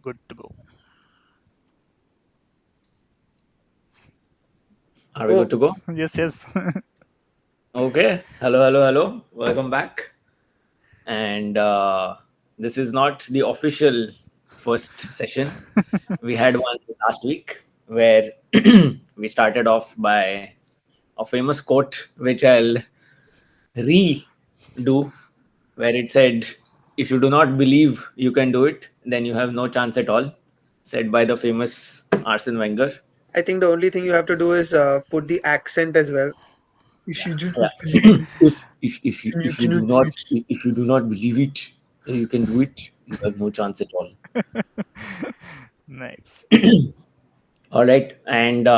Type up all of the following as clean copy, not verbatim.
Good to go. Are we Oh, good to go? Yes, yes. Okay. Hello, hello, hello. Welcome back. And this is not the official first session. We had one last week where we started off by a famous quote, which I'll redo, where it said, "If you do not believe you can do it, then you have no chance at all," said by the famous Arsene Wenger. I think the only thing you have to do is put the accent as well. If you do not Yeah. believe it, If then you you do cannot do not it. if you do not believe it, you can do it. You have no chance at all. Nice. All right. And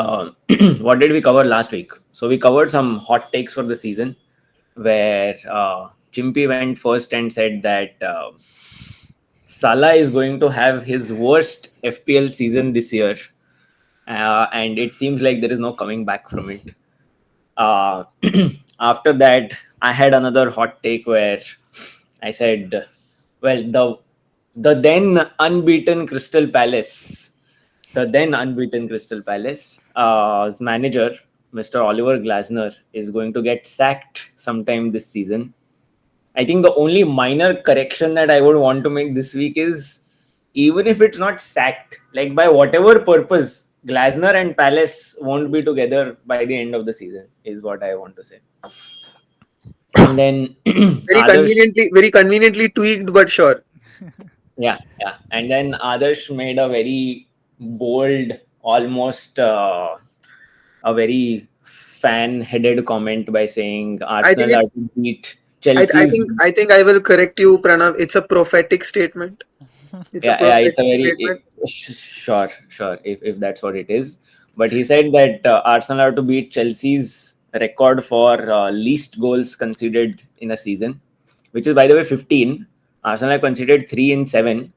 what did we cover last week? So we covered some hot takes for the season, where Chimpy went first and said that Salah is going to have his worst FPL season this year, and it seems like there is no coming back from it. Uh, After that, I had another hot take where I said, well, the then unbeaten Crystal Palace, the then unbeaten Crystal Palace, manager, Mr. Oliver Glasner, is going to get sacked sometime this season. I think the only minor correction that I would want to make this week is, even if it's not sacked, like by whatever purpose, Glasner and Palace won't be together by the end of the season, is what I want to say. And then Adarsh, Very conveniently tweaked, but sure. yeah. And then Adarsh made a very bold, almost a very fan headed comment by saying I think Arsenal are it's. to beat I Chelsea's. think. I think I will correct you, Pranav. It's a prophetic statement. It's a Yeah, it's a prophetic very statement. sure, if that's what it is. But he said that Arsenal are to beat Chelsea's record for least goals conceded in a season, which is, by the way, 15. Arsenal have conceded 3 in 7.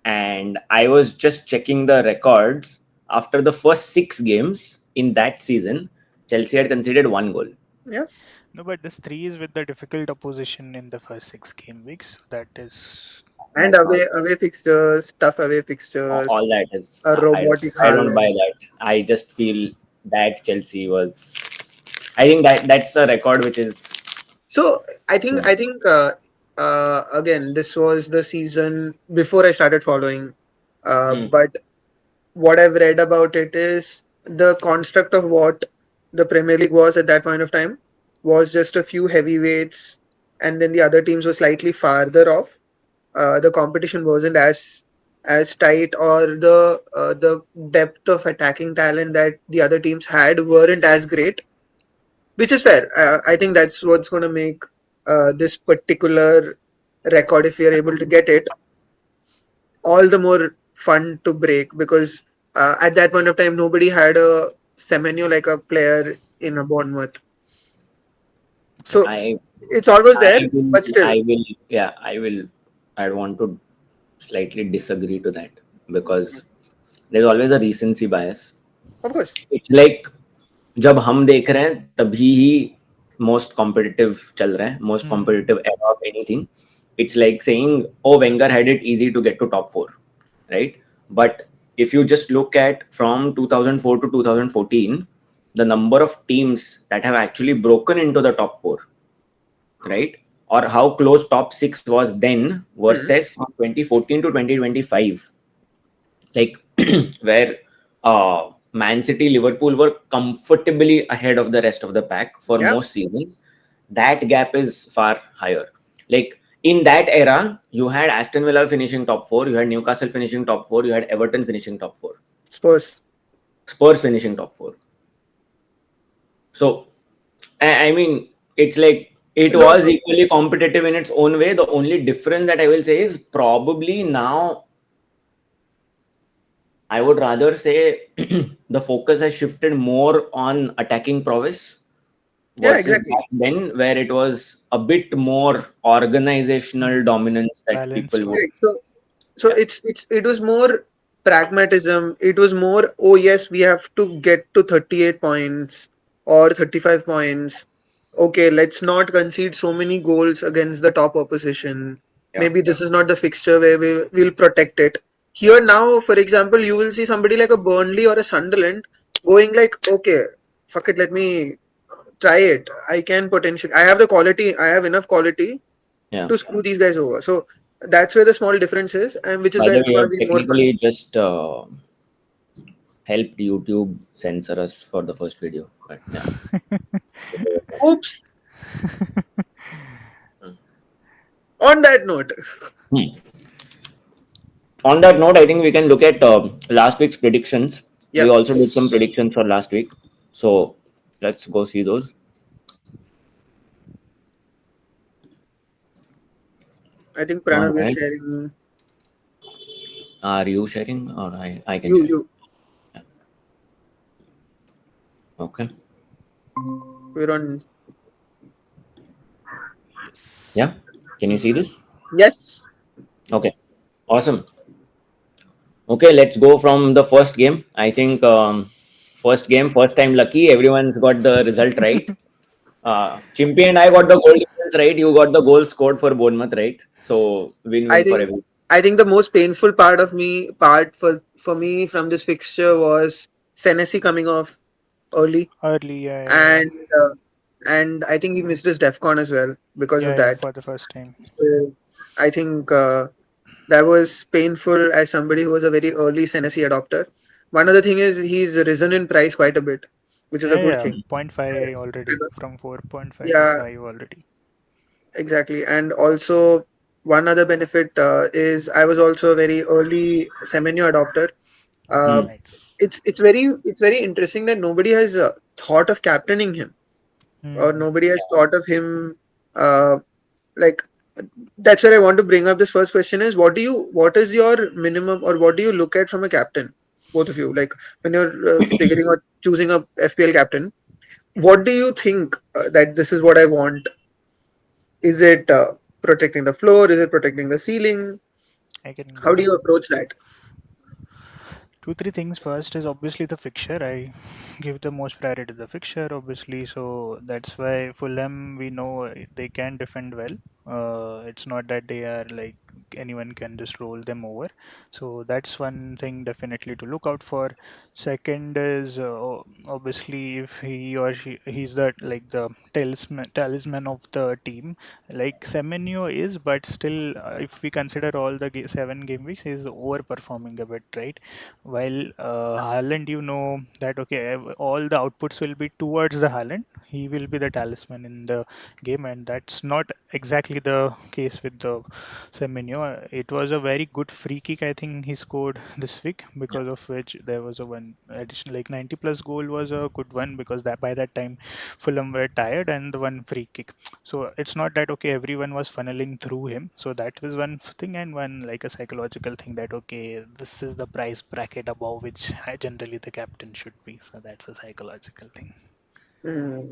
And I was just checking the records. After the first 6 games in that season, Chelsea had conceded 1 goal. Yeah. No, but this three is with the difficult opposition in the first six game weeks. So that is And That's not away fixtures, tough away fixtures, all that is. a robotic I don't buy Haaland. that. I just feel that Chelsea was. I think that's the record which is. So I think again this was the season before I started following. Hmm. But what I've read about it is the construct of what the Premier League was at that point of time was just a few heavyweights, and then the other teams were slightly farther off. The competition wasn't as tight, or the depth of attacking talent that the other teams had weren't as great, which is fair. I think that's what's going to make this particular record, if we are able to get it, all the more fun to break, because at that point of time nobody had a Semenyo like a player in a Bournemouth. So correct. I it's always I there, will but still, I will yeah I will I want to slightly disagree to that, because there's always a recency bias. of course. It's like, जब हम देख रहे हैं तभी ही most competitive चल रहा है, most Hmm. competitive era of anything. It's like saying, oh, Wenger had it easy to get to top 4, right? But if you just look at from 2004 to 2014, the number of teams that have actually broken into the top 4, right? Or how close top 6 was then Hmm. versus from 2014 to 2025, like where Man City, Liverpool were comfortably ahead of the rest of the pack for Yeah. most seasons. That gap is far higher. Like in that era, you had Aston Villa finishing top 4, you had Newcastle finishing top 4, you had Everton finishing top 4, Spurs. Spurs finishing top 4. So I mean, it's like it No, was so equally competitive in its own way. The only difference that I will say is probably now I would rather say the focus has shifted more on attacking prowess yeah, versus exactly. back then, where it was a bit more organizational Hmm. dominance that people Balanced would. one. Correct. So Yeah, it was more pragmatism. It was more, oh yes, we have to get to 38 points or 35 points. Okay, let's not concede so many goals against the top opposition. yeah. Maybe this is not the fixture where we'll protect it. Here now, for example, you will see somebody like a Burnley or a Sunderland going like, okay, fuck it, let me try it. I can potentially, I have the quality, I have enough quality Yeah. to screw these guys over. So that's where the small difference is, and which is By where the way, it's we gonna have be more fun. technically just helped YouTube censor us for the first video, but yeah. Oops. On that note, Hmm. On that note, I think we can look at last week's predictions. We yep, also did some predictions for last week, so let's go see those. I think All Pranav, you're right. sharing. Are you sharing, or I can You, share? you, Yeah. Okay. we're on. Yes. Yeah. Can you see this? Yes, Okay. Awesome. Okay, let's go from the first game. I think first game, first time lucky. Everyone's got the result right. Chimpy and I got the goal difference right. You got the goal scored for Bournemouth right. So I win-win for think. everyone. I think the most painful part for me from this fixture was Senesi coming off early, Early, yeah, yeah, yeah. and and I think he missed his DefCon as well because of Yeah, yeah, that. for the first time. So I think that was painful as somebody who was a very early Senesi adopter. One other thing is he's risen in price quite a bit, which is a Yeah, good yeah, thing. Hmm. point 0.5 already, from 4.5 to Yeah, 5 already. exactly. And also one other benefit is I was also a very early Semenyo adopter. Uh, Hmm. Nice. it's very interesting that nobody has thought of captaining him, or Hmm. nobody has thought of him. Uh, like that's where I want to bring up this first question is what is your minimum, or what do you look at from a captain, both of you, like when you're figuring out choosing a FPL captain, what do you think that this is what I want? Is it protecting the floor? Is it protecting the ceiling? I can How do go. you approach that? Two, three things. First is obviously the fixture. I give the most priority to the fixture, obviously. So that's why Fulham, we know they can defend well. It's not that they are like anyone can just roll them over. So that's one thing definitely to look out for. Second is obviously if he or he's the like the talisman of the team, like Semenyo is, but still, if we consider all the 7 game weeks, he's overperforming a bit, right? While Haaland, you know that okay, all the outputs will be towards the Haaland. He will be the talisman in the game, and that's not exactly the case with the Semenyo. It was a very good free kick, I think he scored this week, Yeah. because of which there was a one additional like 90 plus goal was a good one, because that by that time Fulham were tired, and the one free kick. So it's not that okay everyone was funneling through him. So that was one thing, and one like a psychological thing that okay this is the price bracket above which generally the captain should be. So that's a psychological thing. Hmm,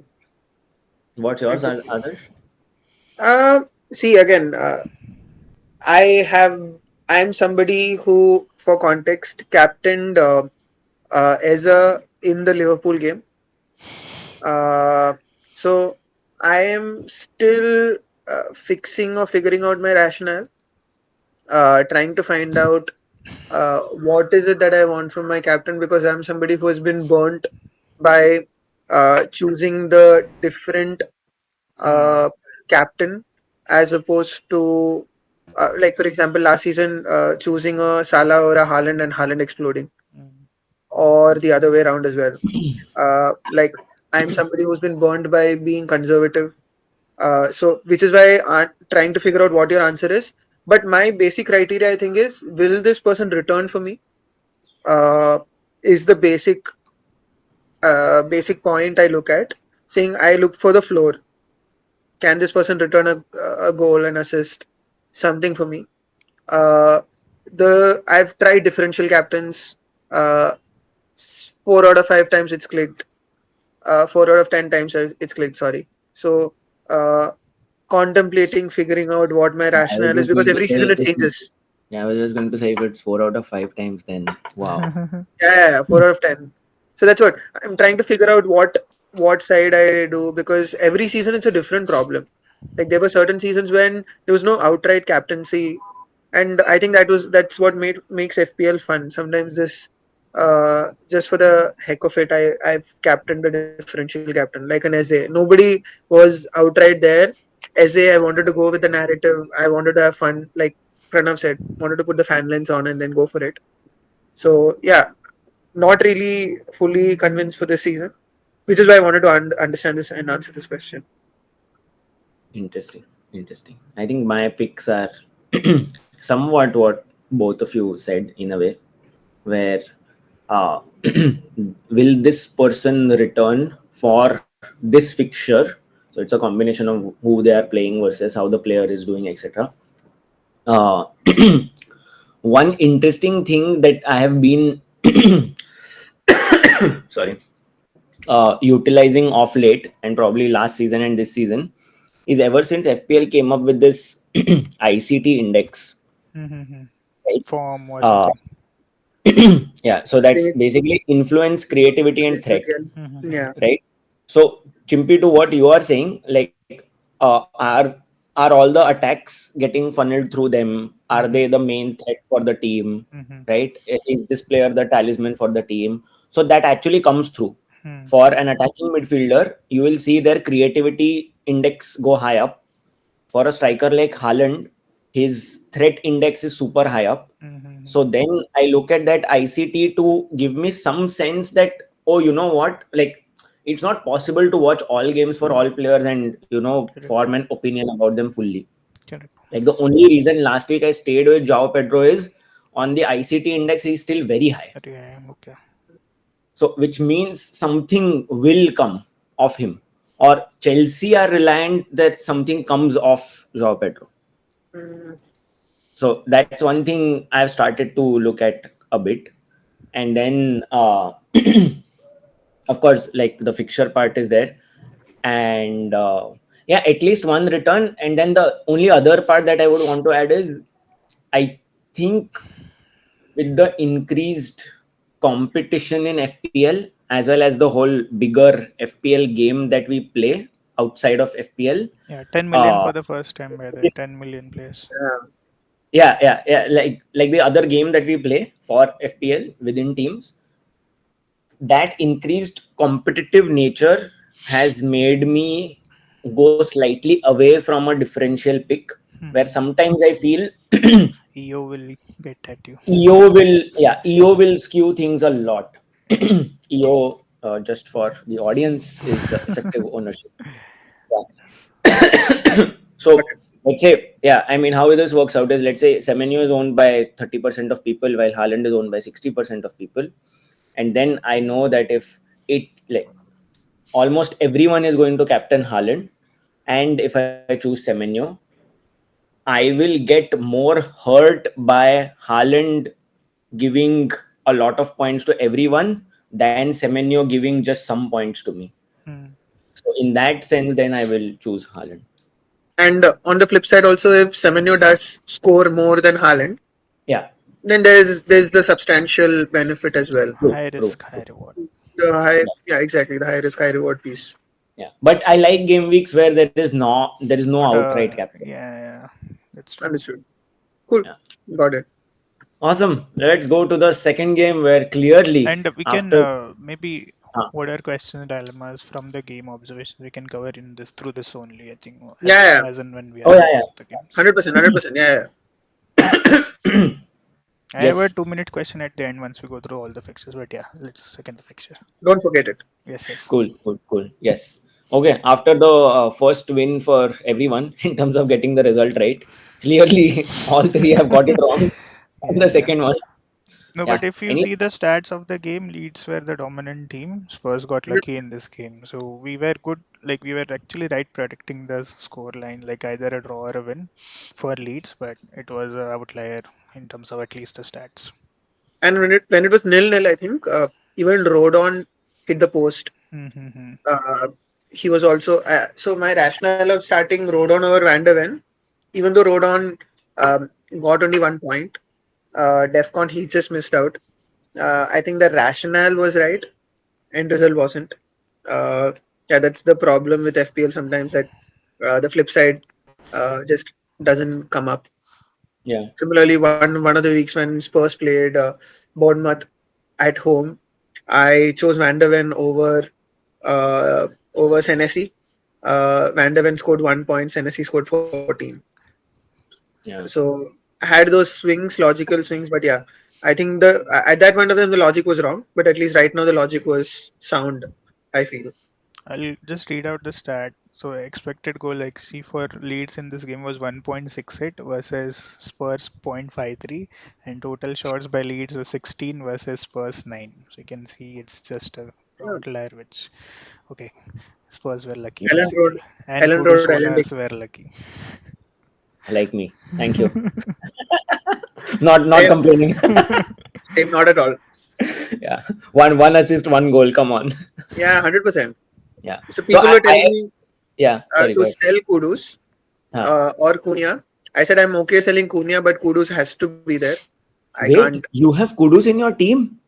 What's yours, interesting. Adarsh? See again. I have. I'm somebody who, for context, captained Eza in the Liverpool game. Uh, so I am still fixing or figuring out my rationale, trying to find out what is it that I want from my captain, because I'm somebody who has been burnt by choosing the different Hmm. uh, captain as opposed to like for example last season choosing a Salah or a Haaland and Haaland exploding, Hmm. or the other way around as well. Like I'm somebody who's been burned by being conservative. So which is why I'm trying to figure out what your answer is. But my basic criteria I think is, will this person return for me? Uh, is the basic point I look at, saying I look for the floor. Can this person return a goal and assist something for me? Uh, the I've tried differential captains. Uh, 4 out of 5 times it's clicked. 4 out of 10 times it's clicked. Sorry. So uh, contemplating, figuring out what my I was rationale is, just because going to every say season it if changes. yeah, I was just going to say if it's 4 out of 5 times, then wow. Yeah, 4 out of 10. So that's what I'm trying to figure out what side I do, because every season it's a different problem. Like there were certain seasons when there was no outright captaincy. and I think that's what makes FPL fun. Sometimes this, just for the heck of it, I've captained the differential captain like an Eze. Nobody was outright there. Eze, I wanted to go with the narrative. I wanted to have fun, like Pranav said, wanted to put the fan lens on and then go for it. So yeah, not really fully convinced for this season, which is why I wanted to understand this and answer this question. Interesting, interesting. I think my picks are somewhat what both of you said in a way, where uh, will this person return for this fixture? So it's a combination of who they are playing versus how the player is doing, etc. Uh, one interesting thing that I have been sorry utilizing of late, and probably last season and this season, is ever since FPL came up with this ICT index, Mm-hmm. right? Form was a Uh, thing. yeah, so They that's basically influence, creativity, and threat, creativity and Mm-hmm. yeah. right? So, Chimpy, to what you are saying, like, are all the attacks getting funneled through them? Are they Mm-hmm. the main threat for the team, Mm-hmm. right? Is this player the talisman for the team? So that actually comes through. Mm-hmm. For an attacking midfielder, you will see their creativity index go high up. For a striker like Haaland, his threat index is super high up. Mm-hmm. So then I look at that ICT to give me some sense that, oh, you know what, like, it's not possible to watch all games for all players and Correct. form an opinion about them fully. Correct. Like, the only reason last week I stayed with Joao Pedro is on the ICT index he's still very high. Yeah, okay. So which means something will come of him, or Chelsea are reliant that something comes off Joao Pedro. Mm. So that's one thing I've started to look at a bit. And then of course, like, the fixture part is there. And yeah, at least one return. And then the only other part that I would want to add is, I think, with the increased competition in FPL, as well as the whole bigger FPL game that we play outside of FPL, Yeah, 10 million uh, for the first time by the way. 10 million players. Yeah. yeah, like the other game that we play for FPL within teams, that increased competitive nature has made me go slightly away from a differential pick, where Mm-hmm. sometimes I feel EO will get at you. EO will skew things a lot. EO, just for the audience, is the effective ownership. Yes. So let's say, yeah, I mean, how this works out is, let's say Semenyo is owned by 30% of people, while Haaland is owned by 60% of people. And then I know that if it, like, almost everyone is going to captain Haaland, and if I choose Semenyo, I will get more hurt by Haaland giving a lot of points to everyone than Semenyo giving just some points to me. Hmm. So in that sense, then I will choose Haaland. And on the flip side, also, if Semenyo does score more than Haaland, Yeah, then there's the substantial benefit as well. true, High true, risk, high true. reward. The high, Yeah, yeah, exactly, the high risk, high reward piece. yeah. But I like game weeks where there is no Not outright a captain. yeah, that's true. Understood. Cool. Yeah. Got it. Awesome. Let's go to the second game where clearly And we can after. maybe Huh. what are questions, dilemmas from the game observation we can cover in this through this only. I think Yeah, yeah, as and when we are Oh done yeah, with the games. 100%, 100%. Yeah, yeah. yeah. I have a Yes. 2 minute question at the end once we go through all the fixtures. But yeah, let's second the fixture. Don't forget it. Yes, yes. Cool, cool, cool. Yes. Okay. After the first win for everyone in terms of getting the result right, clearly all three have got it wrong on the Yeah. second one. No, but Yeah. if you Any? see the stats of the game, Leeds were the dominant team. Spurs got Mhm. lucky in this game. So we were good. Like we were actually right predicting the score line, like either a draw or a win for Leeds, but it was a outlier in terms of at least the stats. And when it was 0-0, I think even Rodon hit the post. Mm-hmm. Uh, he was also so my rationale of starting Rodon over Van der Ven, even though Rodon um, got only 1 point, Defcon he just missed out. I think the rationale was right, end result wasn't. Uh, yeah, that's the problem with FPL sometimes, that the flip side just doesn't come up. Yeah. Similarly, one of the weeks when Spurs played Bournemouth at home, I chose Van der Ven over Senesi. Van der Ven scored 1 point, Senesi scored 14. Yeah. So I had those swings, logical swings, but yeah, I think the at that point of time the logic was wrong, but at least right now the logic was sound. I feel. I'll just read out the stat. So expected goal XG for Leeds in this game was 1.68 versus Spurs 0.53, and total shots by Leeds was 16 versus Spurs 9. So you can see it's just a Yeah. outlier. Which, okay, Spurs were lucky Ellen Road, basically, and Ellen Road, Kudus Ellen Dick. Wallahs were lucky. Like me. Thank you. Not Same, complaining. same, not at all. Yeah. One assist, one goal. Come on. Yeah, 100%. Yeah. So So people were telling me yeah. Sorry. to Go ahead. sell Kudus Huh. or Cunha. I said I'm okay selling Cunha, but Kudus has to be there. I can't. Wait, you have Kudus in your team?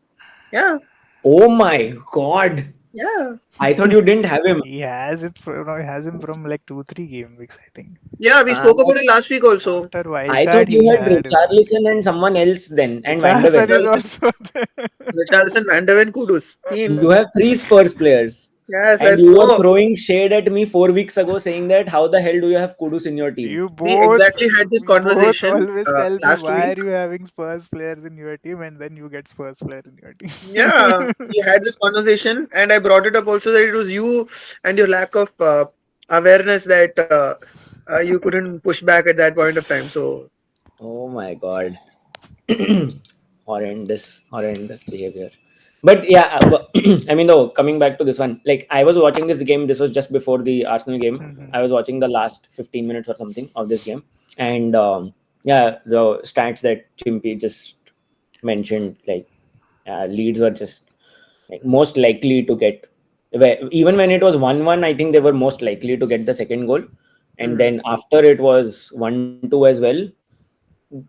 Yeah, Oh my god. yeah, I thought you didn't have him. He has it from, no, he has him from like 2 3 game weeks, I think. yeah. We Uh, spoke about it last week also. After I thought wildcard, you he had had him. Richarlison and someone else then, and Van der Richardson Ven. is Richarlison, also there. Richarlison, Van de Ven, Kudus You team. have three Spurs players. Yes, And let's you were go. throwing shade at me 4 weeks ago saying that how the hell do you have Kudus in your team? You We both, exactly had this you both conversation always tell me last why week. are you having Spurs players in your team, and then you get Spurs player in your Yeah, team. we had this conversation, and I brought it up also that it was you and your lack of awareness that you couldn't push back at that point of time. So Oh my god. Horrendous behavior. But yeah, I mean, though, coming back to this one, like I was watching this game, this was just before the Arsenal game. Mhm. I was watching the last 15 minutes or something of this game. And yeah, the stats that Chimpy just mentioned, like Leeds were just like most likely to get, even when it was 1-1, I think they were most likely to get the second goal. And mhm, then after it was 1-2 as well,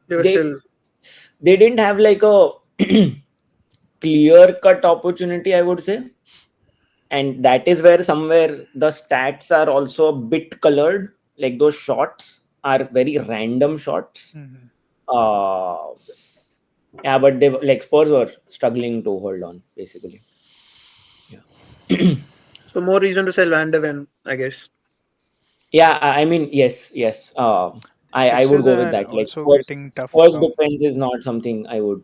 they were they still. they didn't have like a clear cut opportunity, I would say. And that is where somewhere the stats are also a bit colored, like those shots are very random shots. Mhm. uh yeah, but they like Spurs were struggling to hold on basically. Yeah. So more reason to sell Van de Ven, I guess. Yeah, I mean, yes. I would Fixes go with are that. Like also Spurs, getting tough Spurs now. defense is not something I would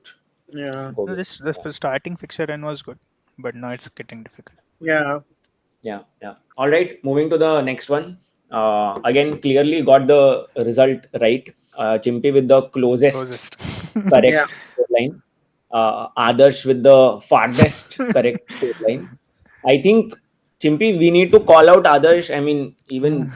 Yeah, go No, with. this the starting fixture run was good, but now it's getting difficult. yeah. Yeah. All right, moving to the next one. Again, clearly got the result right. Chimpy with the closest Closest. correct Yeah. scoreline. Adarsh with the farthest correct scoreline. I think Chimpy, we need to call out Adarsh. I mean, even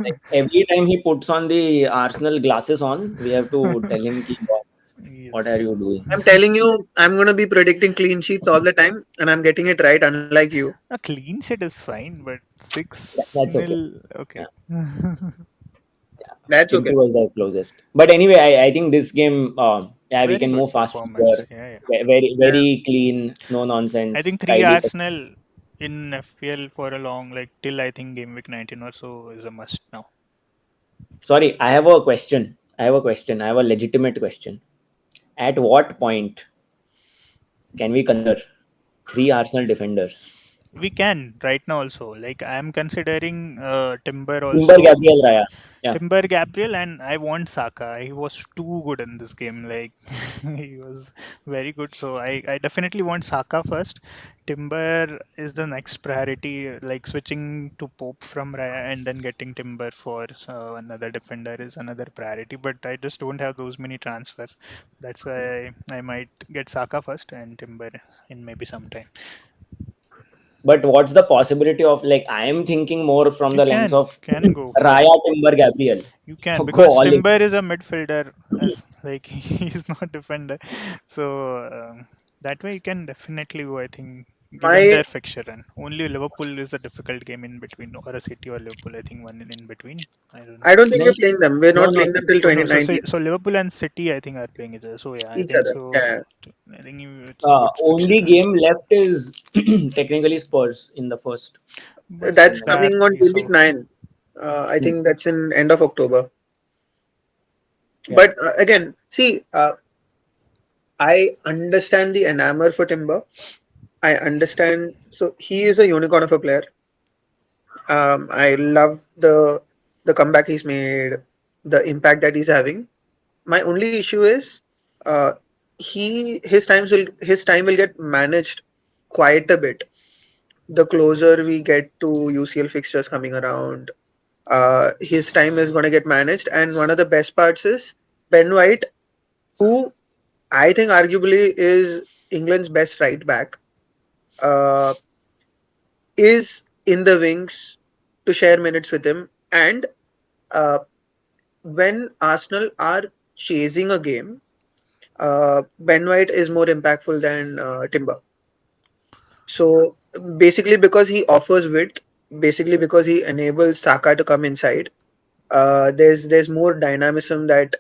like every time he puts on the Arsenal glasses on, we have to tell him, "Ki, boss, what are Yes. you doing?" I'm telling you, I'm gonna be predicting clean sheets all the time, and I'm getting it right, unlike you. A clean sheet is fine, but six That's okay. nil. Okay. Yeah. Yeah, That's Chimpy okay. was the closest. But anyway, I think this game, yeah, we Very can good move fast performance. forward. Yeah, yeah. Very, Yeah. very clean, no I nonsense, think three tidy. Arsenal in FPL for a long, like till I think game week 19 or so is a must now. Sorry, I have a question. I have a legitimate question. At what point can we consider three Arsenal defenders? We can right now also. Like I am considering Timber Timber, also. Gabriel, Raya. Yeah. Timber Gabriel, and I want Saka. He was too good in this game. Like he was very good. So I definitely want Saka first. Timber is the next priority. Like switching to Pope from Raya and then getting Timber for another defender is another priority. But I just don't have those many transfers. That's why I might get Saka first and Timber in maybe some time. But what's the possibility of like I am thinking more from the lens of Can go for Raya, Timber, Gabriel. You can Go because all in. Timber is a midfielder, as like he's not defender, so that way you can definitely go. I think given My their fixture and only Liverpool is a difficult game in between, or a City or Liverpool. I think one in between. I don't I know. don't think No, we're playing them. We're no, not no. playing them till Oh no, so 2019. Liverpool and City I think are playing each other. So yeah, I Each think other. so. Yeah. I think it's a good fixture, Only game left is technically Spurs in the first. but That's And then, coming on barely game week so. 9. I hmm. think that's in end of October. Yeah. But again, see, I understand the enamor for Timber. I understand. So he is a unicorn of a player. I love the comeback he's made, the impact that he's having. My only issue is, uh, his time will get managed quite a bit. The closer we get to UCL fixtures coming around, his time is going to get managed. And one of the best parts is Ben White, who I think arguably is England's best right back, uh, is in the wings to share minutes with him. And uh, when Arsenal are chasing a game, Ben White is more impactful than Timber. So basically, because he offers width, basically because he enables Saka to come inside, there's more dynamism that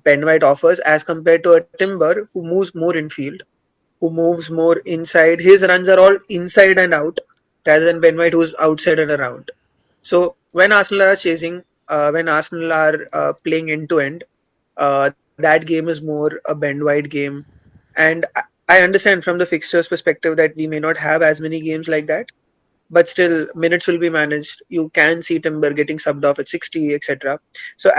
Ben White offers as compared to a Timber who moves more in field, who moves more inside. His runs are all inside and out, rather than Ben White who's outside and around. So when Arsenal are chasing, when Arsenal are playing end to end, that game is more a Ben White game. And I understand from the fixtures perspective that we may not have as many games like that, but still minutes will be managed. You can see Timber getting subbed off at 60, etc. So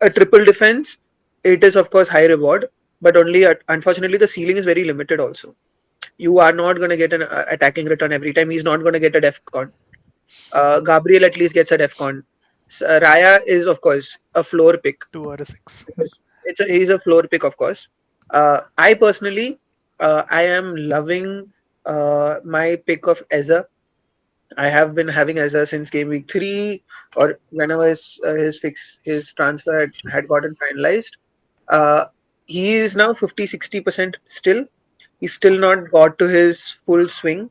a triple defense, it is of course high reward, but only unfortunately the ceiling is very limited also. You are not going to get an attacking return every time. He's not going to get a defcon. Gabriel at least gets a defcon. Raya is of course a floor pick, 2 or 6. because he's a floor pick, of course. I personally, I am loving my pick of Eza. I have been having Eza since game week 3, or whenever his transfer had gotten finalized. Uh, he is now 50-60% still. He's still not got to his full swing.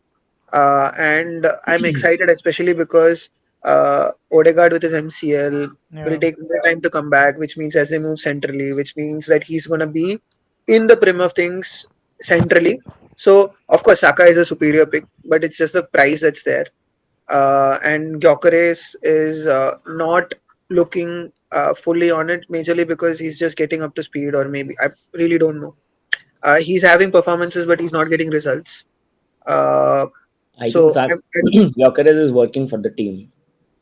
And I'm excited, especially because Odegaard with his MCL will Yeah. take more time to come back, which means as they move centrally, which means that he's going to be in the prim of things centrally. So, of course, Saka is a superior pick, but it's just the price that's there. And Gyökeres is not looking fully on it, majorly because he's just getting up to speed, or maybe I really don't know. He's having performances, but he's not getting results. Uh, I think so I'm at Gyökeres is working for the team.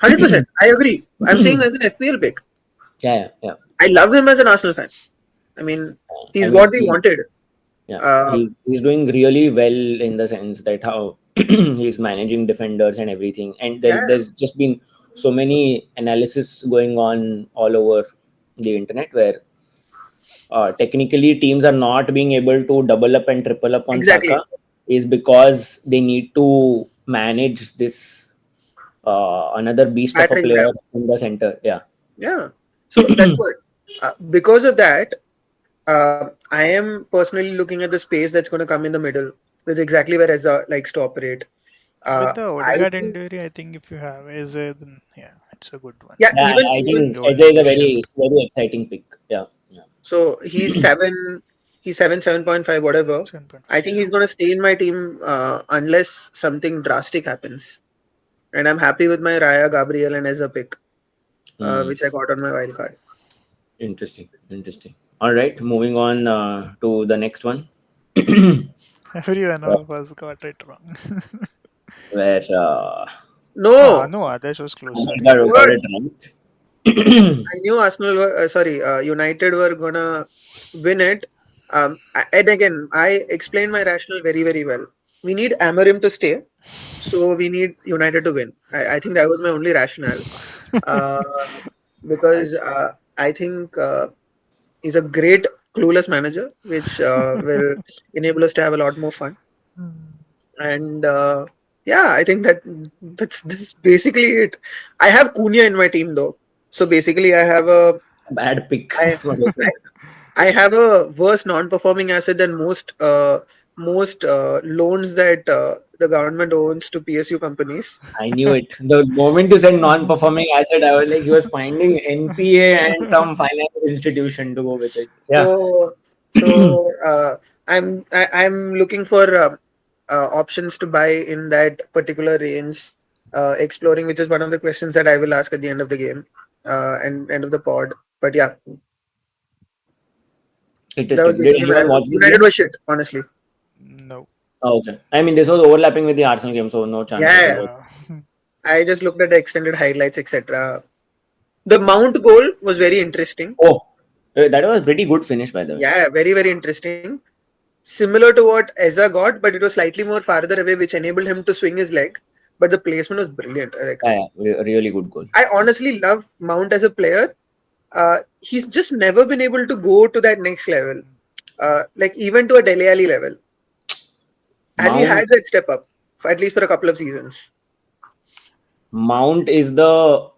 100%. I agree. I'm saying as an FPL pick, Yeah, yeah, yeah. I love him as an Arsenal fan. I mean, I he's mean, what we wanted. yeah, Uh, he's doing really well in the sense that how he's managing defenders and everything. And yeah, there's just been so many analysis going on all over the internet where technically teams are not being able to double up and triple up on exactly. Saka is because they need to manage this another beast of a Battering player ram. in the center. Yeah. Yeah. So that's what. Because of that, I am personally looking at the space that's going to come in the middle. That's exactly where Ezra likes to operate. With the I Odegaard think, injury, I think if you have Eze, then yeah, it's a good one. yeah, Yeah, I even think You Eze won't is a miss shift. very, very exciting pick. Yeah. Yeah. so he's 7.5, whatever. I 7.5. think Yeah. he's going to stay in my team unless something drastic happens. And I'm happy with my Raya, Gabriel, and Ezra pick, Hmm. which I got on my wild card. Interesting. Interesting. All right. Moving on to the next one. Everyone where of us got it wrong. where Ah, No, no, Adesh was close. Sorry. Omega got what? it right. I knew Arsenal were, sorry, United were gonna win it. And again, I explained my rationale very, very well. We need Amarim to stay, so we need United to win. I think that was my only rationale. Uh, because I think he's a great clueless manager, which will enable us to have a lot more fun. Hmm. And yeah, I think that's basically it. I have Cunha in my team though, so basically Bad pick. I That's what I I think. I have a worse non-performing asset than most loans that the government owns to PSU companies. I knew it. The moment you said non-performing asset, I was like, he was finding NPA and some financial institution to go with it. Yeah. So so I'm looking for options to buy in that particular range, exploring, which is one of the questions that I will ask at the end of the game and end of the pod. But yeah, That was Interesting. Did basically my anyone watch this United game? was shit, honestly. No. Oh, okay. I mean, this was overlapping with the Arsenal game, so no chance of you Yeah, watching. Yeah. I just looked at the extended highlights, etc. The Mount goal was very interesting. Oh, that was a pretty good finish, by the way. Yeah, very, very interesting. Similar to what Eza got, but it was slightly more farther away, which enabled him to swing his leg. But the placement was brilliant. Like, Yeah, yeah, really good goal. I honestly love Mount as a player. He's just never been able to go to that next level. Like even to a Dele Alli level. And he Mount had that step up, at least for a couple of seasons. Mount is the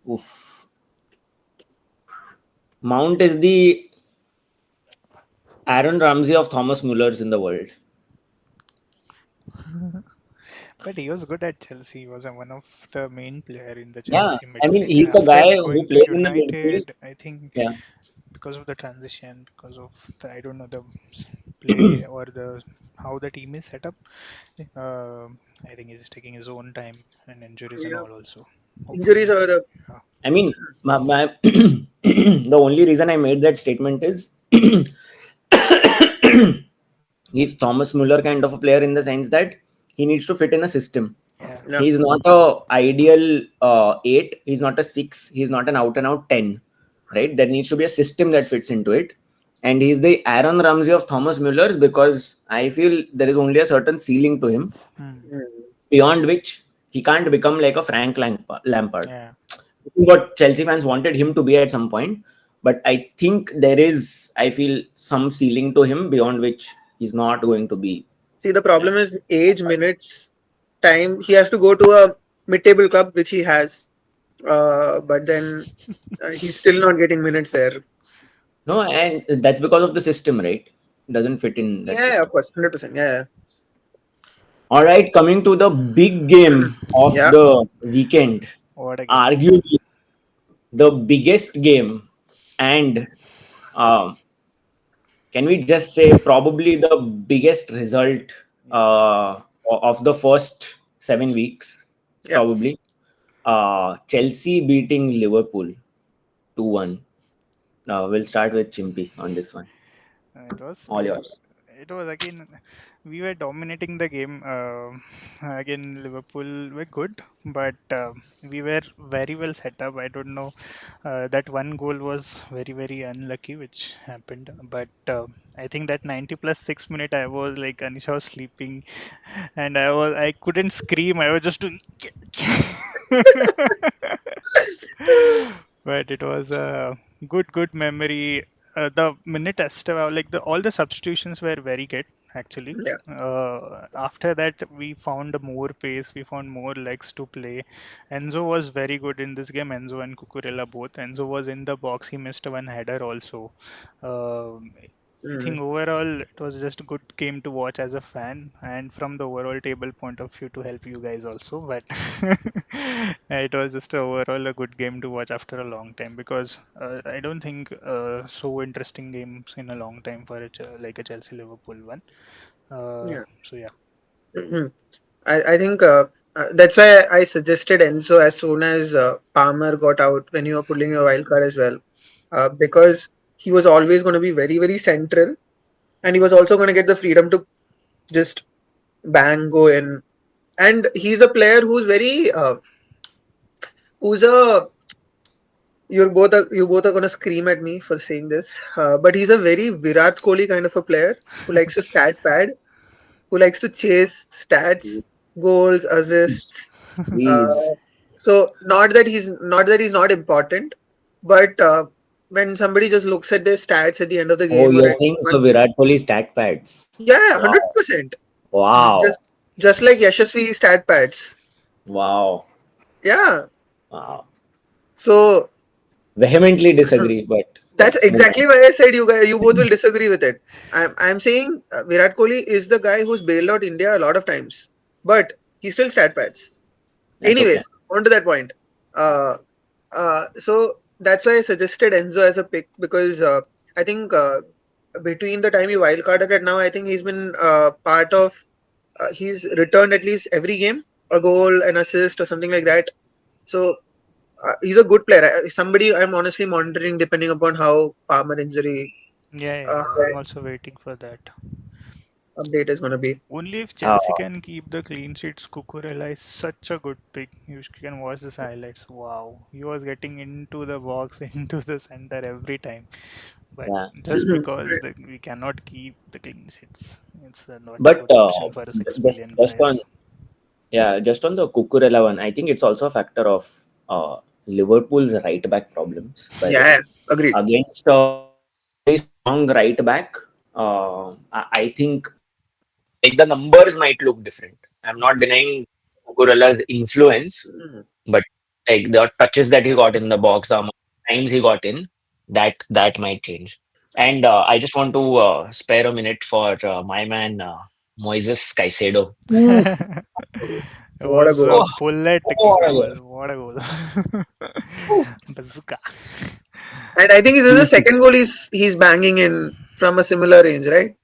oof. Mount is the Aaron Ramsey of Thomas Muller's in the world. But he was good at Chelsea. He was one of the main player in the Yeah, Chelsea I mean midfield. he's the After guy who going to plays in the midfield. United, I think Yeah. because of the transition, because of the, I don't know, the play or the how the team is set up. I think he's taking his own time and injuries and Yeah. all also. Injuries Hopefully, are the yeah. I mean, the only reason I made that statement is he's Thomas Muller kind of a player in the sense that he needs to fit in a system. Yeah. yeah. He's not a ideal eight. He's not a six. He's not an out and out 10. Right? There needs to be a system that fits into it. And he's the Aaron Ramsey of Thomas Muller's because I feel there is only a certain ceiling to him Hmm. Mm. beyond which he can't become like a Frank Lampard. Yeah. This is what Chelsea fans wanted him to be at some point. But I think there is, I feel, some ceiling to him beyond which he's not going to be. See, the Like, problem is age, minutes, time. He has to go to a mid-table club, which he has. But then he's still not getting minutes there. no, and that's because of the system, right? Doesn't fit in that Yeah, of system. course, 100%. Yeah, All right, coming to the big game of yeah, the weekend, What a game. arguably the biggest game, and um, can we just say probably the biggest result uh, Yes. of the first 7 weeks, yeah. probably. Chelsea beating Liverpool 2-1. We'll start with Chimpy on this one. It was All too. yours. It was again. We were dominating the game. Again, Liverpool were good, but we were very well set up. I don't know. That one goal was very very unlucky, which happened. But I think that 90 plus 6 minute, I was like Anisha was sleeping, and I couldn't scream. I was just doing. But it was a good memory. The minute Esteva, like the all the substitutions were very good actually. Yeah. After that, we found more pace, we found more legs to play. Enzo was very good in this game. Enzo and Cucurella both. Enzo was in the box. He missed one header also. I Mm. think overall it was just a good game to watch as a fan, and from the overall table point of view to help you guys also. But it was just overall a good game to watch after a long time, because I don't think so interesting games in a long time for like a Chelsea Liverpool one. Yeah. So yeah. Mhm. I think that's why I suggested Enzo as soon as Palmer got out when you were pulling your wild card as well, because he was always going to be very, very central, and he was also going to get the freedom to just bang go in. And he's a player who's very, who's a you both are going to scream at me for saying this, but he's a very Virat Kohli kind of a player who likes to stat pad, who likes to chase stats, goals, assists. Please. Uh, so not that he's not important, but when somebody just looks at their stats at the end of the Oh, game or you're at saying so once, Virat Kohli stat pads. yeah, Wow. 100%. Wow. Just like Yashasvi stat pads. Wow. Yeah. Wow. So Vehemently disagree, but that's let's move on. exactly why I said you both will disagree with it. I'm saying Virat Kohli is the guy who's bailed out India a lot of times, but he still stat pads. That's okay. Anyways, on to that point. Uh, so that's why I suggested Enzo as a pick, because I think between the time he wildcarded and now, I think he's been part of. He's returned at least every game, a goal, an assist, or something like that. So he's a good player. Somebody I'm honestly monitoring, depending upon how Palmer injury. Yeah, uh, yeah, I'm also waiting for that. update is gonna be. Only if Uh, Chelsea can keep the clean sheets, Cucurella is such a good pick. You can watch this highlights. Wow, he was getting into the box, into the center every time. But yeah. just because we cannot keep the clean sheets, it's not a But good option for a 6 million just on price. yeah, just on the Cucurella one, I think it's also a factor of Liverpool's right back problems. By the Yeah, way, agreed. against a very strong right back, I think like the numbers might look different. I'm not denying Cucurella's influence, Mm. but like the touches that he got in the box, the amount of times he got in, that might change. And I just want to spare a minute for my man Moises Caicedo. Ooh, It what a was goal! a Oh, bullet what a goal. goal! What a goal. Oh, Bazooka. And I think this is the beautiful. second goal he's banging in from a similar range, right?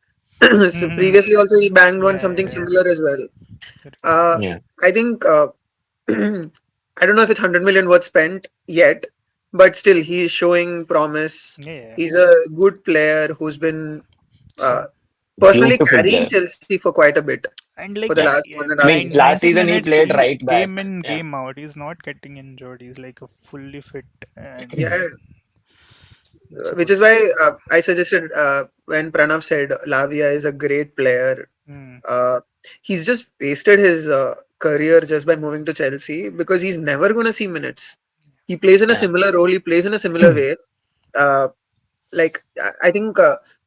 So Mhm. previously also he banged one Yeah, something yeah, similar as well. yeah. Uh, Yeah, I think I don't know if it's 100 million worth spent yet, but still he's showing promise. Yeah, yeah. He's a good player who's been uh, So, personally beautiful carrying player. Chelsea for quite a bit and for like the Yeah, last one yeah, and a I half mean, nine, seasons. last 90 season he minutes, played he right back. game in, Yeah, game out. He's not getting injured. He's like a fully fit, and Yeah, it's a which good. is why I suggested when Pranav said Lavia is a great player. Mm, Uh, he's just wasted his career just by moving to Chelsea because he's never going to see minutes. He plays in a yeah. similar role. He plays in a similar way. Uh, like I think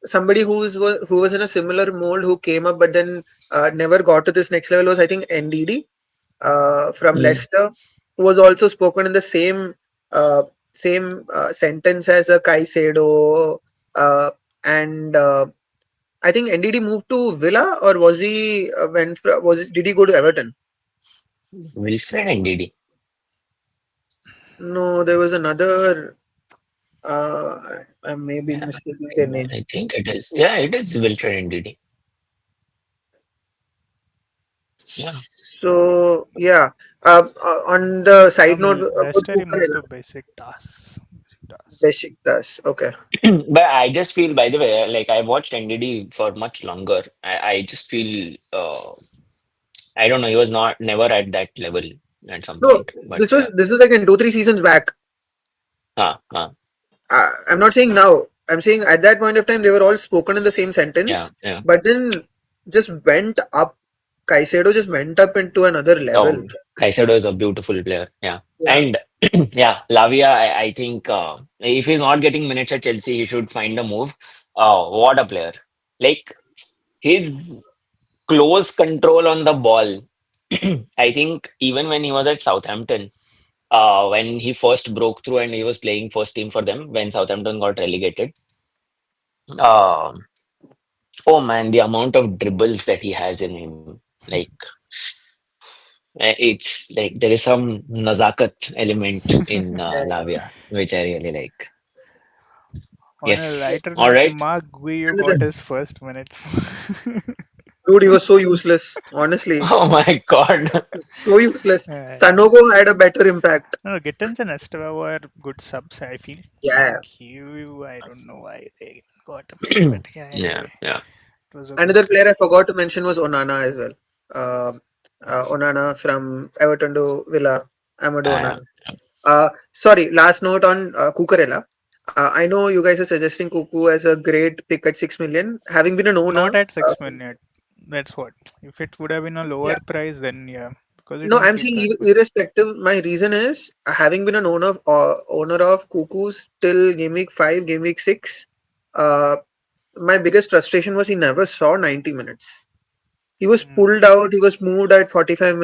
somebody who was in a similar mold who came up but then never got to this next level was I think NDD from Mm. Leicester, who was also spoken in the uh, same sentence as a Caicedo, and I think NDD moved to Villa or was he did he go to Everton? Wilfred and Didi. No, there was another. I may be Yeah, mistaking their name. I think it is. Yeah, it is Wilfred and Didi. Yeah. So yeah, on the side note from about Leicester, he moved Cucurella, to basic tasks. Basic tasks. Besiktas. Okay. But I just feel, by the way, like I watched NDD for much longer. I just feel, I don't know, he was not never at that level at some No, point. But yeah, this was like in 2 3 seasons back. ah, ah, I'm not saying now. I'm saying at that point of time they were all spoken in the same yeah, sentence, yeah. but then just went up. Caicedo just went up into another level. Oh, Caicedo is a beautiful player. Yeah. Yeah, And yeah, Lavia, I think if he's not getting minutes at Chelsea, he should find a move. Oh, what a player. Like his close control on the ball. I think even when he was at Southampton, when he first broke through and he was playing first team for them when Southampton got relegated. Uh, oh man, the amount of dribbles that he has in him, like it's like there is some nazakat element in yeah. Lavia, which I really like. On a Yes. lighter All note, right. Mark Guiu And got the, his first minutes. dude, he was so useless. Honestly, Oh my God. so useless. Yeah. Sanogo had a better impact. No, Gittins and Esteva were good subs, I feel. Yeah. Q, I don't know why they got a pick, but yeah, Yeah, anyway, yeah, it was a good Another thing. player I forgot to mention was Onana as well. Onana from Everton to Villa. Amadou yeah. Onana. Sorry, last note on Cucurella. I know you guys are suggesting Cuckoo as a great pick at 6 million. Having been an Not owner, at 6 minute. That's what. If it would have been a lower yeah. price, then yeah, because you No, don't I'm keep saying that much. irrespective. My reason is having been an owner of Cuckoos till game week 5, game week 6. Uh, my biggest frustration was he never saw 90 minutes. He was Mm. pulled out. He was moved at 45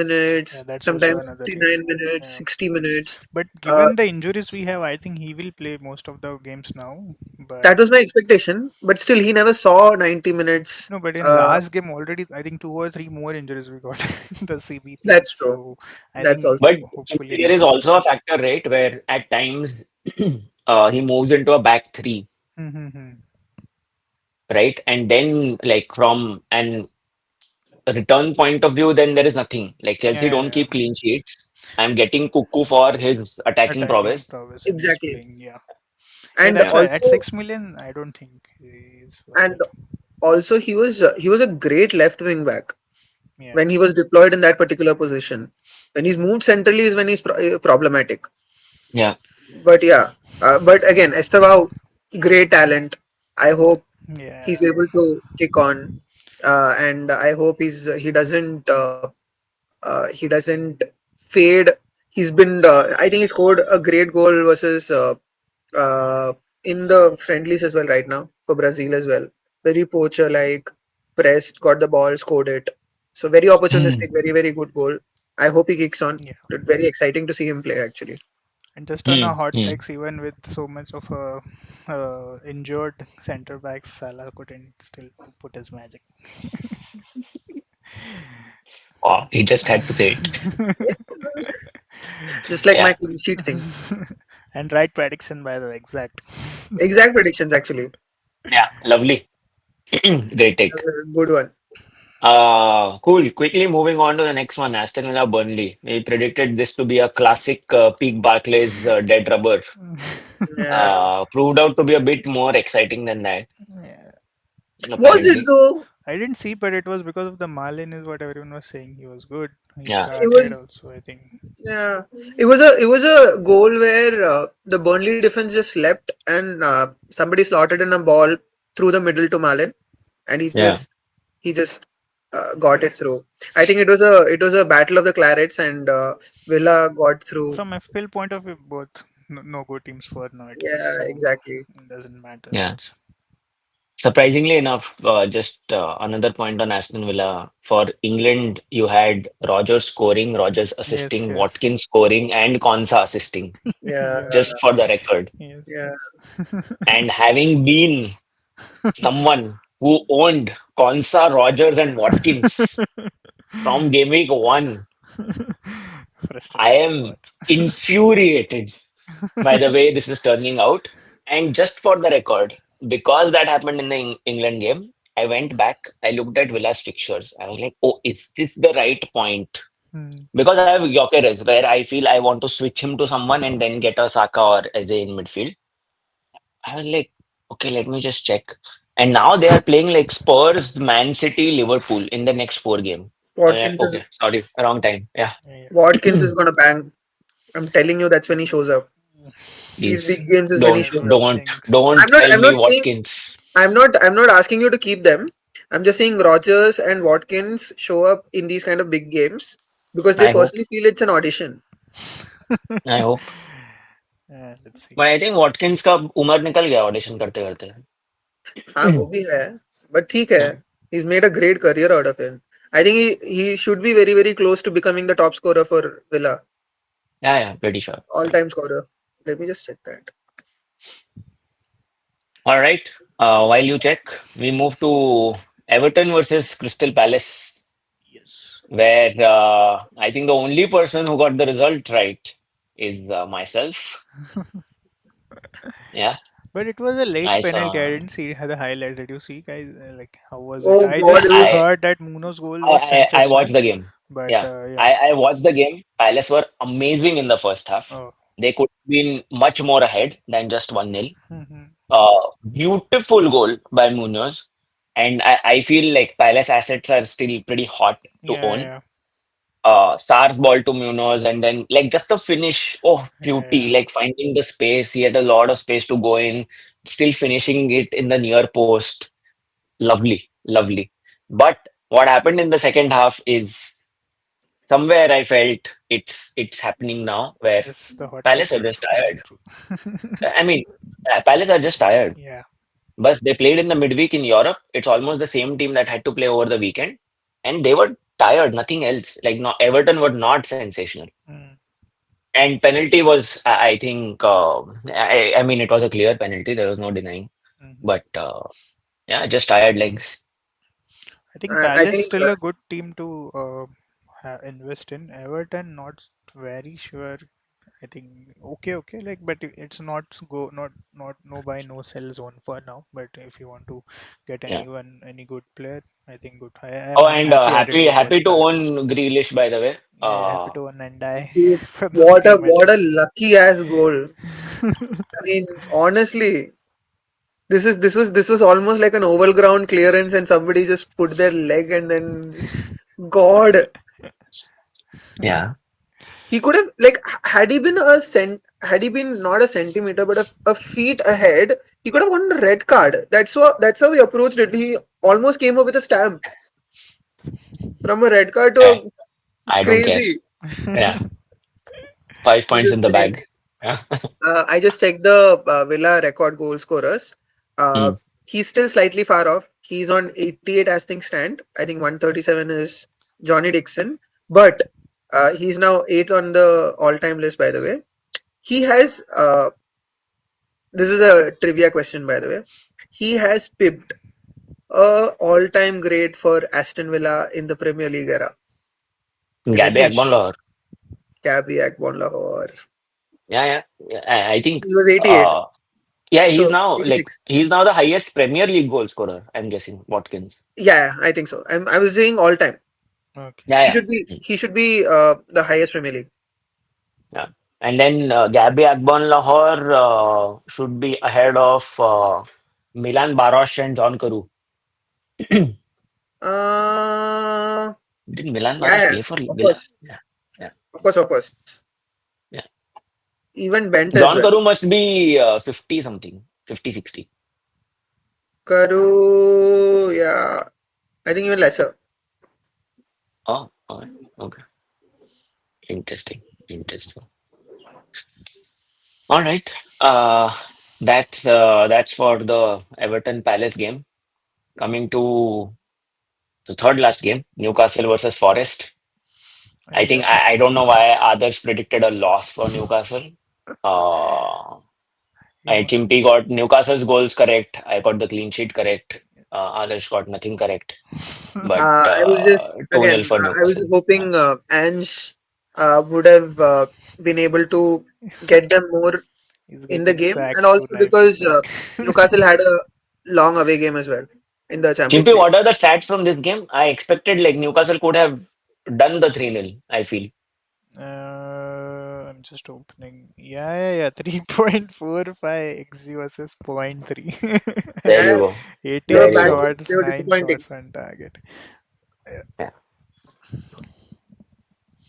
Yeah, minutes, that's also sometimes another thing. 59 minutes, Yeah. 60 minutes. But Uh, given the injuries we have, I think he will play most of the games now. But that was my expectation, but still, he never saw 90 minutes. no, but in Uh, last game already, I think two or three more injuries we got in the CB players. that's true. So I That's think also But true. hopefully there is not much. also a factor, right, where at times he moves into a back three, Mm-hmm. right? And then, like, from an return point of view, then there is nothing. Like, Chelsea Yeah, don't yeah, keep clean sheets. I'm getting Cuckoo for his attacking attacking prowess. prowess when he's Exactly. playing. Yeah, Yeah, and that's Yeah. why at also 6 million, I don't think he's worth and it. also he was a great left wing back Yeah, when he was deployed in that particular position. When he's moved centrally is when he's problematic. Yeah. But yeah, but again, Estevao, great talent. I hope he's yeah. able to kick on, and I hope he doesn't fade. He's been I think he scored a great goal versus uh, in the friendlies as well right now for Brazil as well. Very poacher like, pressed, got the ball, scored it. So very Hmm. opportunistic, very very good goal. I hope he kicks on. Yeah. Very exciting to see him play actually. And just on a Hmm. hot Hmm. takes, even with so much of a injured center back, Salah couldn't still put his magic. Oh, he just had to say it. Just like my Yeah. clean sheet thing. And right prediction, by the way, exact. Exact predictions actually. Yeah. Lovely. Great take. That's a good one. Cool. Quickly moving on to the next one, Aston Villa Burnley. We predicted this to be a classic peak Barclays dead rubber. Yeah. Proved out to be a bit more exciting than that, Yeah. Was it apparently. though? I didn't see, but it was because of the Malin, is what everyone was saying. He was good. He Yeah. It started was also, I think. Yeah, it was a goal where the Burnley defense just slept and somebody slotted in a ball through the middle to Malin, and Yeah. he just got it through. I think it was a battle of the clarets, and Villa got through. From FPL point of view, both no go teams for now at least, Yeah, so exactly. it doesn't matter Yeah. much. Surprisingly enough, just another point on Aston Villa. For England, you had Rogers scoring, Rogers Yes, assisting, yes, Watkins scoring, and Konsa assisting, Yeah, yes, just for the record. yes, yeah. yes. And having been someone who owned Konsa, Rogers, and Watkins from Game Week 1, I Frustrating to am watch. infuriated by the way this is turning out. And just for the record, because that happened in the England game, I went back, I looked at Villa's fixtures. I was like, oh, is this the right point? Hmm. Because I have Gyökeres, where I feel I want to switch him to someone and then get a Saka or Eze in midfield. I was like, okay, let me just check. And now they are playing like Spurs, Man City, Liverpool in the next 4 game. Watkins is Okay, sorry, wrong time. Yeah. Yeah. Watkins is gonna bang. I'm telling you, that's when he shows up. These Please big games is when he don't, shows Suggesting up. don't, things. don't I'm not. sell I'm me not saying Watkins. I'm not asking you to keep them. I'm just saying Rogers and Watkins show up in these kind of big games because they I hope. personally feel it's an audition. I hope. Let's see. But I think Watkins का उम्र निकल गया audition करते करते. हाँ वो भी है but ठीक है. Yeah, He's made a great career out of it. I think he should be very very close to becoming the top scorer for Villa, yeah, pretty sure. all Yeah. time scorer. Let me just check that. All right. While you check, we move to Everton versus Crystal Palace, Yes. where I think the only person who got the result right is myself. Yeah, But it was a late I penalty. I saw. didn't see the highlights. Did you see, guys? Like, how was it? Oh I God, just it was I heard that Muno's goal I was I watched sensational, the game. but Yeah, yeah. I watched the game. Palace were amazing in the first half. Oh. They could have been much more ahead than just 1-0. Hmm. Beautiful goal by Munoz. And I feel like Palace assets are still pretty hot to Yeah, own. yeah, Sar's ball to Munoz, and then like just the finish. Oh, yeah, beauty! yeah. Like finding the space. He had a lot of space to go in, still finishing it in the near post. Lovely, lovely. But what happened in the second half is somewhere I felt it's happening now where Yes, the hot Palace take are just is coming tired. true. I mean, Palace are just tired. Yeah. But they played in the midweek in Europe. It's almost the same team that had to play over the weekend, and they were tired. Nothing else. Like no, Everton were not sensational. Mm. And penalty was, I think, I mean, it was a clear penalty. There was no denying. Hmm. But yeah, just tired legs. I think I Palace think still a good team to invest in. Everton, not very sure. I think okay, okay, like, but it's not not no buy no sell zone for now. But if you want to get Yeah. any good player, I think good. I Oh, am and happy I happy didn't happy own to Palace. own Grealish, by the way. Yeah, happy to own and die dude, from the what game at a least. lucky ass goal. I mean, honestly, this was almost like an oval ground clearance, and somebody just put their leg and then just God. Yeah. He could have like had he been had he been not a centimeter but a feet ahead, he could have gotten a red card. That's how he approached it. He almost came up with a stamp from a red card to I, a I don't care. crazy. Yeah. 5 points in Just the crazy. bag. Yeah. I just checked the Villa record goal scorers. Uh, Hmm. he's still slightly far off. He's on 88 as things stand. I think 137 is Johnny Dixon, but he's now eighth on the all-time list. By the way, he has. This is a trivia question, by the way. He has pipped a all-time great for Aston Villa in the Premier League era. Gabby Grealish. Agbonlahor. Gabby Agbonlahor. Yeah, yeah. Yeah, I think He was 88, uh yeah, so 86. he's now the highest Premier League goal scorer, I'm guessing, Watkins. Yeah, I think so. I was saying all-time. Okay. Yeah, He yeah. should be. He should be the highest Premier League. Yeah. And then Gabby Agbonlahor should be ahead of Milan Baros and John Carew. Uh, Did Milan yeah, Baros yeah, play for of Milan? course, Yeah. Yeah. of course. Yeah. Even Bent as John well. Carew must be 50 something, 50, 60. Karu, yeah, I think even lesser. Oh, okay. Okay. Interesting. Interesting. All right. Uh, that's for the Everton Palace game. Coming to the third last game, Newcastle versus Forest. I think Yep. I don't know why others predicted a loss for Newcastle. Uh, He won. Chimpy got Newcastle's goals correct. I got the clean sheet correct. Others got nothing correct. But I was just 2-0 again. for I was Newcastle. Yeah. hoping Ange would have been able to get them more He's in the getting game, and sacked also soon, I feel because like. Newcastle had a long away game as well in the Champions Chimpy, League. what are the stats from this game? I expected like Newcastle could have done the 3-0, I feel. I'm just opening. Yeah. 3.45 XG versus point 0.3. There Yeah, you go. they were 18 There you bad. go. shots, They were 9 disappointing. shots on target. Yeah. Yeah.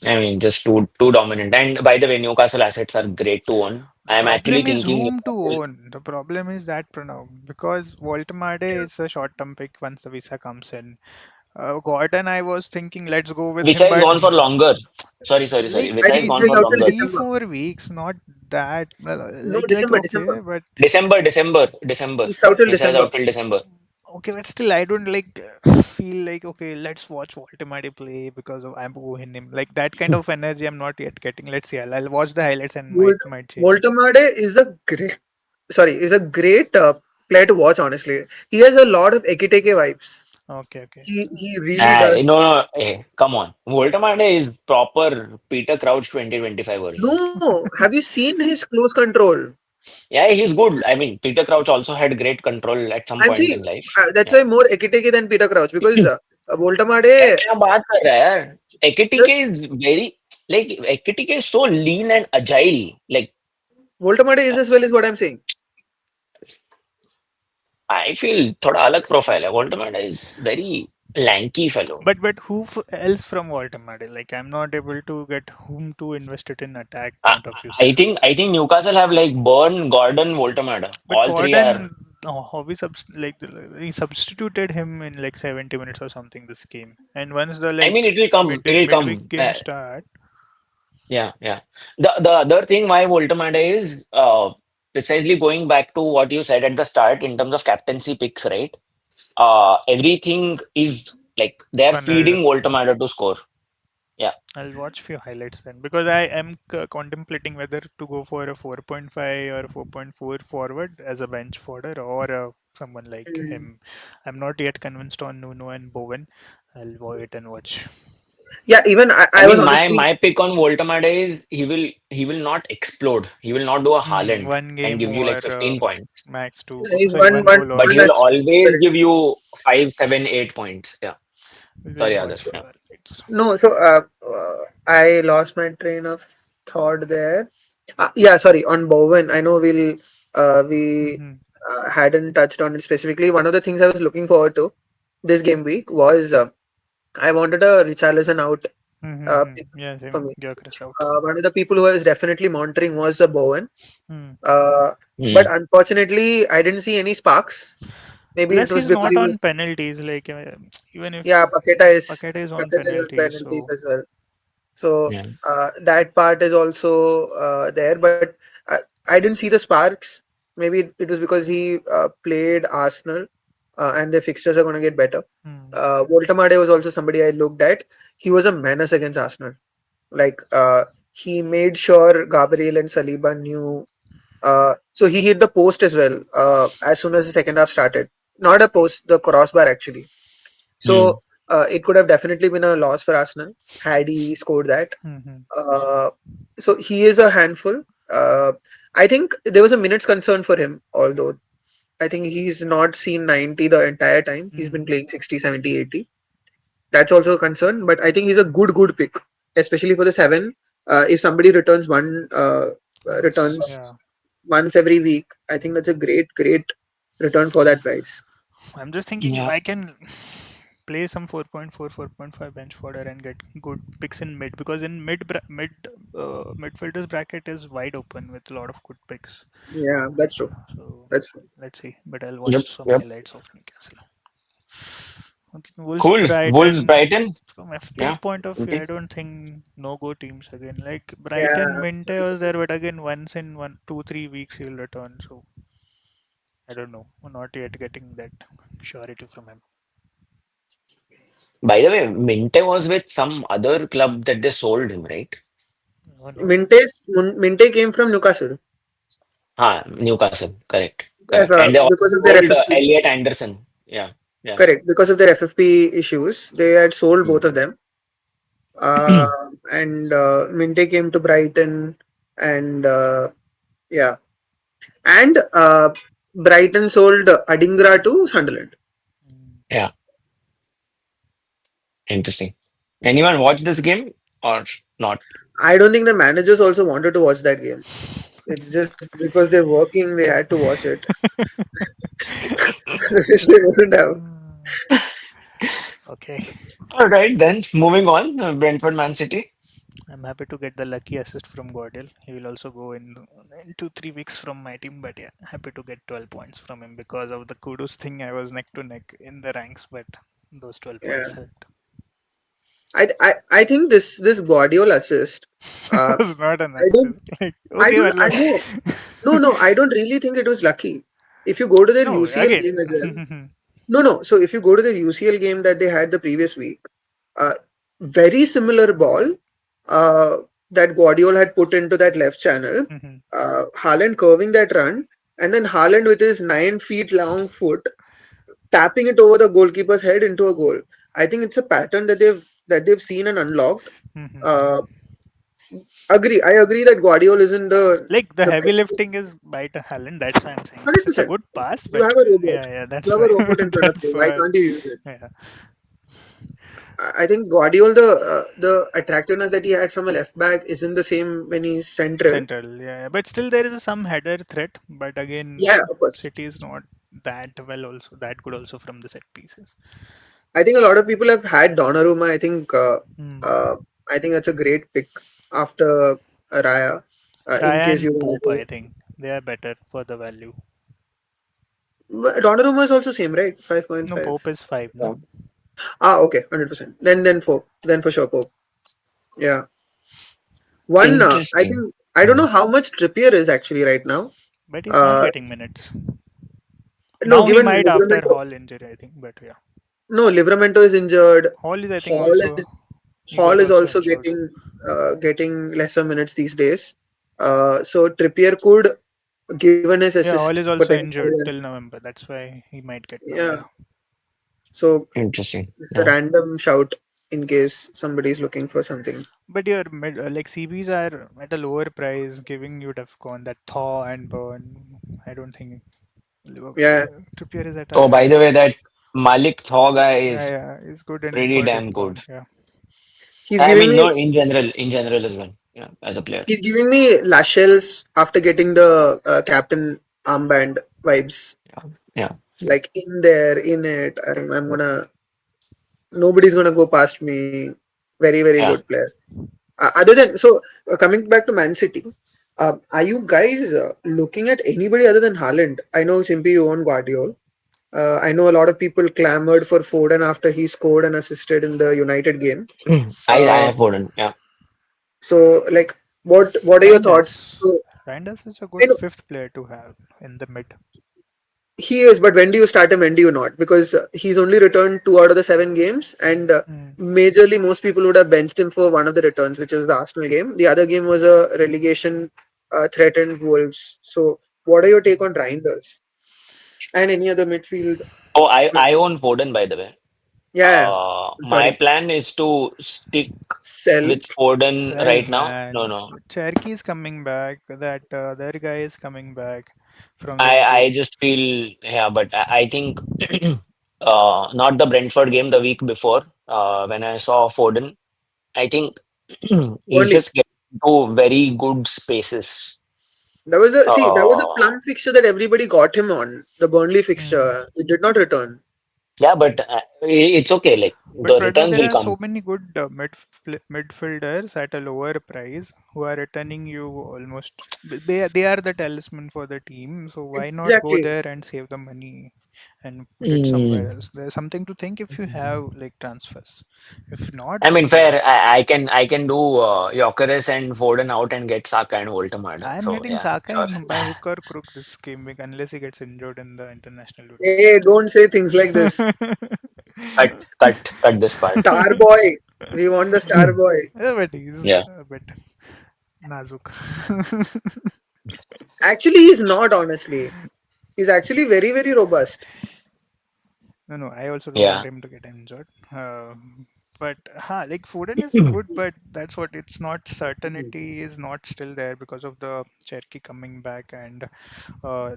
I mean, just too dominant. And by the way, Newcastle assets are great to own. The I'm actually problem is thinking whom to Newcastle. own. The problem is that Pranav, because Voltemade Yeah. is a short-term pick once the visa comes in. Gordon, I was thinking let's go with him, Visa is but gone for longer. Sorry. like I Visa is think gone he's for out till longer. three, December. 4 weeks, not that. No, Like December. okay, but December. He's out till Visa is December. out till December. okay, but still, I don't like feel like okay, let's watch Voltemade play because of I'm owing him. Like that kind of energy, I'm not yet getting. Let's see. I'll watch the highlights and might change it. Voltemade is a great player to watch. Honestly, he has a lot of Ekiteke vibes. Okay. He really does. No. Hey, come on. Voltemade is proper Peter Crouch 2025 version. No, have you seen his close control? Yeah, he's good. I mean, Peter Crouch also had great control at some I'm point see. in life. That's Yeah. why more Ekiteke than Peter Crouch because यार Voltemade क्या बात कर रहा है यार Ekitike just is very like Ekitike is so lean and agile like Voltemade is as well is what I'm saying. I feel थोड़ा अलग profile है Voldemort is very lanky fellow. But who else from Voltemade? Like I'm not able to get whom to invest it in attack point of view, sir. I think Newcastle have like Burn, Gordon, Voltemade. But All three are. Gordon, how we he substituted him in like 70 minutes or something this game. And once the I mean, like it will come. It will midweek come. game start, Yeah. The other thing why Voltemade is precisely going back to what you said at the start in terms of captaincy picks, right? Everything is like they're funneled. feeding Voltemade to score. Yeah. I'll watch few highlights then because I am contemplating whether to go for a 4.5 or 4.4 forward as a bench fodder or someone like Mm. him. I'm not yet convinced on Nuno and Bowen. I'll wait and watch. Yeah, even I I was mean, my honestly my pick on Voltemade is he will not explode. He will not do a Haaland One and game give you like or 15 points, max two. he's Sorry, one goal but or he one will match. always Correct. give you 5, 7, 8 points. Yeah. we'll Sorry, watch others. few Yeah. highlights. No, so I lost my train of thought there. Yeah, sorry, on Bowen, I know we Mm-hmm. hadn't touched on it specifically. One of the things I was looking forward to this game week was I wanted a Richarlison out pick Mm-hmm. Yeah, for same. me. Gyökeres out. One of the people who I was definitely monitoring was Bowen. Hmm. Uh, but Hmm. unfortunately, I didn't see any sparks. Maybe it Plus, was he's because not he on was, penalties. Like even yeah, if Paqueta is on Paqueta is on penalties, penalties so as well. So Yeah. that part is also there. But I didn't see the sparks. Maybe it was because he played Arsenal and the fixtures are going to get better. hmm. Voltemade was also somebody I looked at. He was a menace against Arsenal. Like he made sure Gabriel and Saliba knew. So he hit the post as well as soon as the second half started. Not a post, the crossbar actually. Hmm. So it could have definitely been a loss for Arsenal had he scored that. Hmm. Uh, so he is a handful. Uh, I think there was a minute's concern for him, although I think he's not seen 90 the entire time. He's been Hmm. playing 60, 70, 80. That's also a concern, but I think he's a good pick, especially for the seven. If somebody Once, returns yeah. once every week, I think that's a great return for that price. I'm just thinking if Yeah. I can play some 4.4, 4.5 bench fodder and get good picks in mid, because in midfielders bracket is wide open with a lot of good picks. Yeah, that's true. So That's true. let's see. But I'll Yep. watch some Yep. highlights of Newcastle. Okay, Wolves Cool. Wolves Brighton. Brighton. From FPL Yeah. point of view, I Okay. don't think no go teams again. Like Brighton, Yeah, Minte was there, but again once in 1, 2, 3 weeks he'll return. So I don't know. We're not yet getting that surety from him. By the way, Minte was with some other club that they sold him, right? Oh no. Minte came from Newcastle Newcastle. Correct. Correct. And they also because of their sold FFP. Elliot Anderson. Yeah. Yeah. Correct, because of their FFP issues, they had sold both of them. Uh, and Minte came to Brighton, and yeah, and Brighton sold Adingra to Sunderland. Mm. Yeah. Interesting. Anyone watch this game or not? I don't think the managers also wanted to watch that game. It's just because they're working, they had to watch it. Otherwise they wouldn't have. Okay. All right, then moving on. Brentford, Man City. I'm happy to get the lucky assist from Gordil. He will also go in 2, 3 weeks from my team, but yeah, happy to get 12 points from him because of the kudos thing. I was neck to neck in the ranks, but those 12 Yeah, points helped. I think this Guardiola assist. It Uh, was not an I don't assist. Like, okay, well, I know. No, I don't really think it was lucky. If you go to their no, UCL again. game as well. No. So if you go to the UCL game that they had the previous week, uh, very similar ball uh, that Guardiola had put into that left channel. Haaland curving that run, and then Haaland with his 9 feet long foot tapping it over the goalkeeper's head into a goal. I think it's a pattern that they've seen and unlocked. Uh, I agree that Guardiola isn't Like the the heavy best. lifting is by to Haaland. That's why I'm saying Hundred it's a percent. good pass, You but have a robot. yeah, yeah, You that's have why. a robot in front of you. That's Why why. can't you use it? Yeah. I think Guardiola, the attractiveness that he had from a left back isn't the same when he's central. Central, yeah, but still there is some header threat. But again, Yeah, of course. City is not that well, also that good, also from the set pieces. I think a lot of people have had Donnarumma. Hmm. Uh, I think that's a great pick after Raya. In Raya case you and want Pope, to, I think they are better for the value. but Donnarumma is also same, right? Five point No, five. Pope is 5, no. Yeah. Okay, 100%. Then for sure Pope. Yeah, one. I Interesting. think I don't know Hmm. how much Trippier is actually right now. But he's not Uh, getting minutes. no, Now he given might after Livramento. Hall injury, I think. But yeah, No, Livramento is injured. Hall is, I think, Hall also is he was Hall is also also injured. getting lesser minutes these days. So Trippier could, given his Yeah, assist Hall is also potential, injured and till November. That's why he might get now. yeah. Yeah. So Interesting. it's a Yeah. random shout in case somebody is looking for something. But your like CBs are at a lower price, giving you Defcon that Thaw and Burn. I don't think Yeah, Trippier is at a Oh, by the higher. way, that Malik Thaw guy Yeah, is yeah, it's good in pretty for damn Defcon. good. Yeah. he's I giving mean, me no, in general as well. yeah, as a player. He's giving me Lascelles after getting the captain armband vibes. Yeah, yeah, Like in there, in it. I'm gonna. Nobody's gonna go past me. Very, very yeah. good player. Other than so, coming back to Man City, are you guys looking at anybody other than Haaland? I know simply you own Guardiola. I know a lot of people clamored for Foden after he scored and assisted in the United game. I Uh, have Foden. Yeah. so, like, what are your thoughts? Reinders. So, Reinders is a I good know fifth player to have in the mid. he is, but when do you start him? When do you not? Because he's only returned 2 out of the 7 games, and Mm. majorly most people would have benched him for one of the returns, which is the Arsenal game. The other game was a relegation threatened Wolves. So, what are your take on Reinders and any other midfield? Oh, I own Foden, by the way. Yeah, I'm My sorry, plan is to stick sell. with Foden Sell, right now. No, man. no. Cherky is coming back. That other guy is coming back from the I injury. just feel, yeah, but I think not the Brentford game the week before, when I saw Foden, I think he's Only just getting into very good spaces. that was a Uh, plum fixture that everybody got him on. The Burnley Mm. fixture. It did not return. yeah, but it's okay. Like But the right now returns there will are come. so many good midfielders at a lower price who are returning you almost. They are the talisman for the team. So why not go Exactly. there and save the money and put it somewhere Mm. else? There's something to think if you have like transfers. If not, I mean, forget fair. it. I can do Gyökeres and Foden out and get Saka and Voltemade. I'm So getting yeah, Saka sure. in by hook or crook this game week unless he gets injured in the international duty. Hey, don't say things like this. Cut this part. Star boy. We want the star boy. Yeah, but he's Yeah, a bit nazuk. Actually, he's not, honestly. He's actually very, very robust. No, no, I also don't yeah. want him to get injured. But like Foden is good, but that's what it's not. Certainty is not still there because of the Cherky coming back, and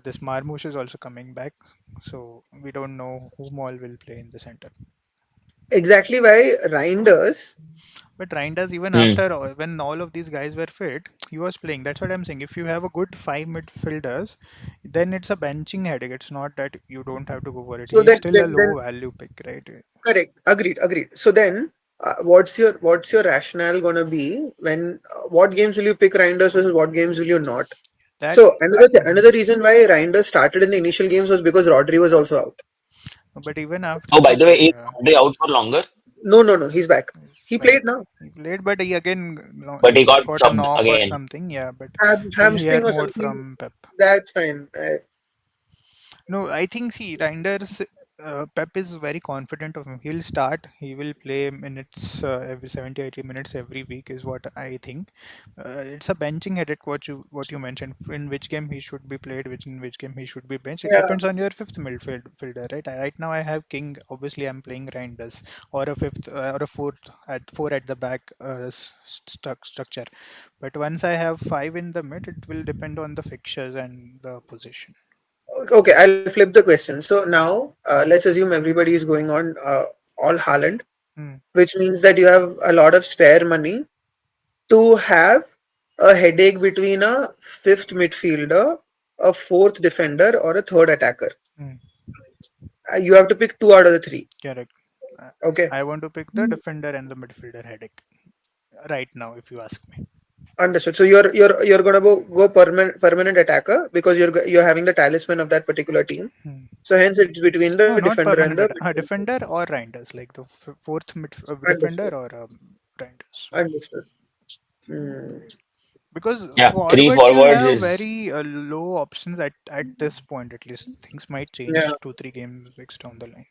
this Marmoush is also coming back. So we don't know whom all will play in the center. Exactly why Reinders. But Reinders, even Mm. after when all of these guys were fit, he was playing. That's what I'm saying. If you have a good five midfielders, then it's a benching headache. It's not that you don't have to go for it. So He's then, still a then, low then value pick, right? correct. Agreed. Agreed. So then, what's your rationale gonna be when what games will you pick Reinders versus what games will you not? That So another mhm. reason why Reinders started in the initial games was because Rodri was also out. But even after Oh, by that, the way, is Rodri out for longer? No, no, no. He's back. he's He back. played now. He played, but he again But he got got a subbed knock or again. something. Yeah, but we'll hear Hamstring or more something. from Pep. That's fine. No, I think see Reinders. Pep is very confident of him. He'll start. He will play minutes every 70, 80 minutes every week is what I think. It's a benching headache. What you mentioned in which game he should be played, which in which game he should be benched. It Yeah. depends on your fifth midfielder, right? Right now I have King. Obviously, I'm playing Reinders or a fifth or a four at the back structure. But once I have five in the mid, it will depend on the fixtures and the position. Okay, I'll flip the question. So now, let's assume everybody is going on all Haaland, Hmm. which means that you have a lot of spare money to have a headache between a fifth midfielder, a fourth defender, or a third attacker. Hmm. You have to pick two out of the three. Correct. Uh, Okay, I want to pick the defender and the midfielder headache right now, if you ask me. understood. So you're gonna go permanent attacker because you're having the talisman of that particular team. Hmm. So hence it's between the No, not defender and the permanent. midfielder. Defender or Reinders, like the fourth defender Understood. or Reinders. Understood. Hmm. Because Yeah, three forwards, you forwards have is very low options at this point. At least things might Yeah. change 2 3 games down the line.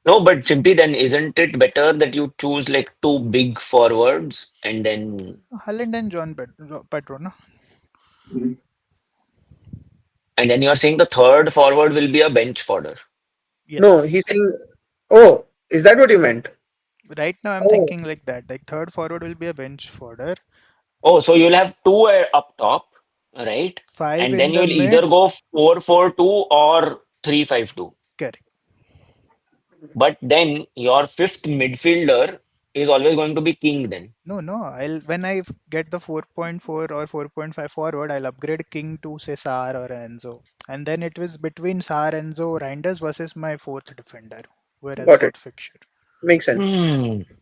no, but Chimpy, then isn't it better that you choose like two big forwards and then Haaland and John Pedro, no? you're saying the third forward will be a bench fodder. No, he's Yes. saying. Oh, is that what you meant? Right now, I'm Oh, thinking like that. Like third forward will be a bench fodder. Oh, so you'll have two up top, right? Five And in then the you'll either mid. go 4-4-2 or 3-5-2. Correct. But then your fifth midfielder. He's always going to be king then. No, no. I'll when get the 4.4 or 4.5 forward, I'll upgrade King to say Sar or Enzo, and then it was between Sar, Enzo, Reinders versus my fourth defender, whereas Got it. got fixture. Makes sense.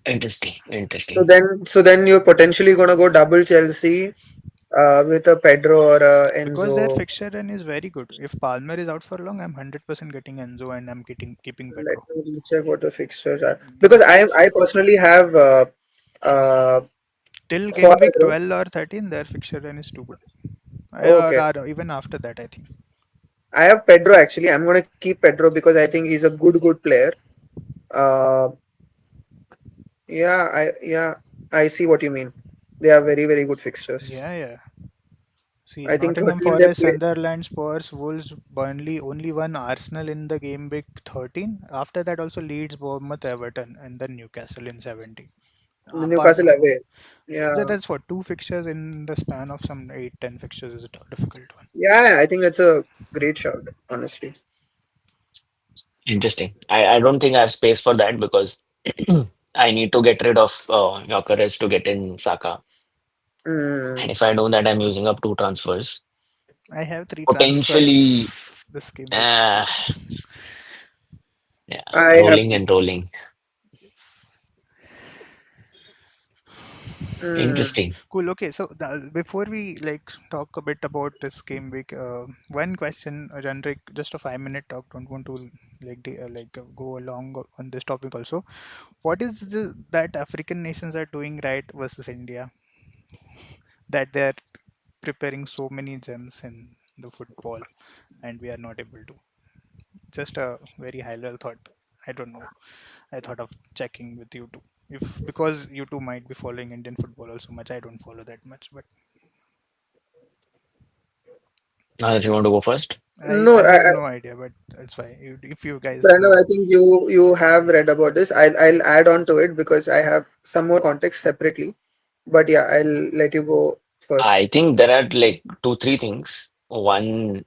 Interesting. So Interesting. then you're potentially gonna go double Chelsea with a Pedro or a Because their Enzo. fixture run is very good. If Palmer is out for long, I'm 100% getting Enzo and I'm keeping Let Pedro. me recheck what the fixtures are because Because I personally have uh till game week Cuadro. 12 or 13, their fixture run is too good. Okay, Or even after that, I think. I have Pedro actually. I'm gonna keep Pedro because I think he's a good player. Uh, yeah, I see what you mean. They are very good fixtures. Yeah, yeah. See, I think Nottingham 13 they Forest, play. Sunderland, Spurs, Wolves, Burnley, only one Arsenal in the game week 13. After that, also Leeds, Bournemouth, Everton, and then Newcastle in 70. The Apart, Newcastle away. Yeah, that's for two fixtures in the span of some 8, 10 fixtures is a difficult one. yeah, I think that's a great shout, honestly. Interesting. I don't think I have space for that because I need to get rid of Gyökeres to get in Saka. And Mm, if I do that, I'm using up two transfers. I have three Potentially, transfers this game week, uh, so yeah, I have. rolling and rolling. yes. Mm, Interesting. Cool. Okay, so before we like talk a bit about this game week, one question, Janrik, just a 5 minute talk. Don't want to go along on this topic also. What is that African nations are doing right versus India that they're preparing so many gems in the football and we are not able to? Just a very high level thought. I don't know. I thought of checking with you too. If because you two might be following Indian football also much. I don't follow that much, but Now, if you want to go first, no, I have no idea, but that's why if you guys Pranav, know. I think you have read about this. I'll add on to it because I have some more context separately. But yeah, I'll let you go first. I think there are like two, three things. One,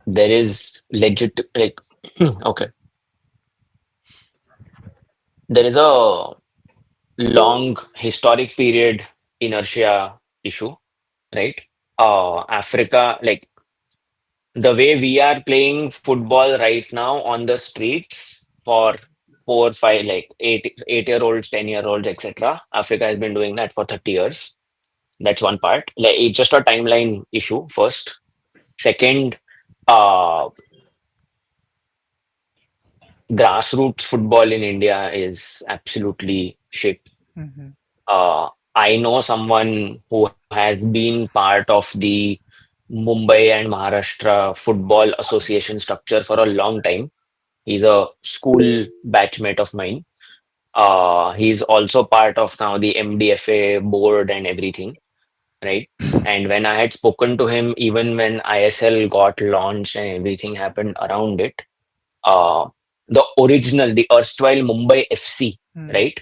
there is legit like okay, there is a long historic period inertia issue, right? Africa, like the way we are playing football right now on the streets for 4, 5, like 8 year olds, 10 year olds, etc. Africa has been doing that for 30 years. That's one part. Like it's just a timeline issue first. Second, uh, grassroots football in India is absolutely shit. Hmm. I know someone who has been part of the Mumbai and Maharashtra Football Association structure for a long time. He's a school batchmate of mine. He's also part of now the MDFA board and everything, right? And when I had spoken to him, even when ISL got launched and everything happened around it, uh, the original, the erstwhile Mumbai FC, Mm, right?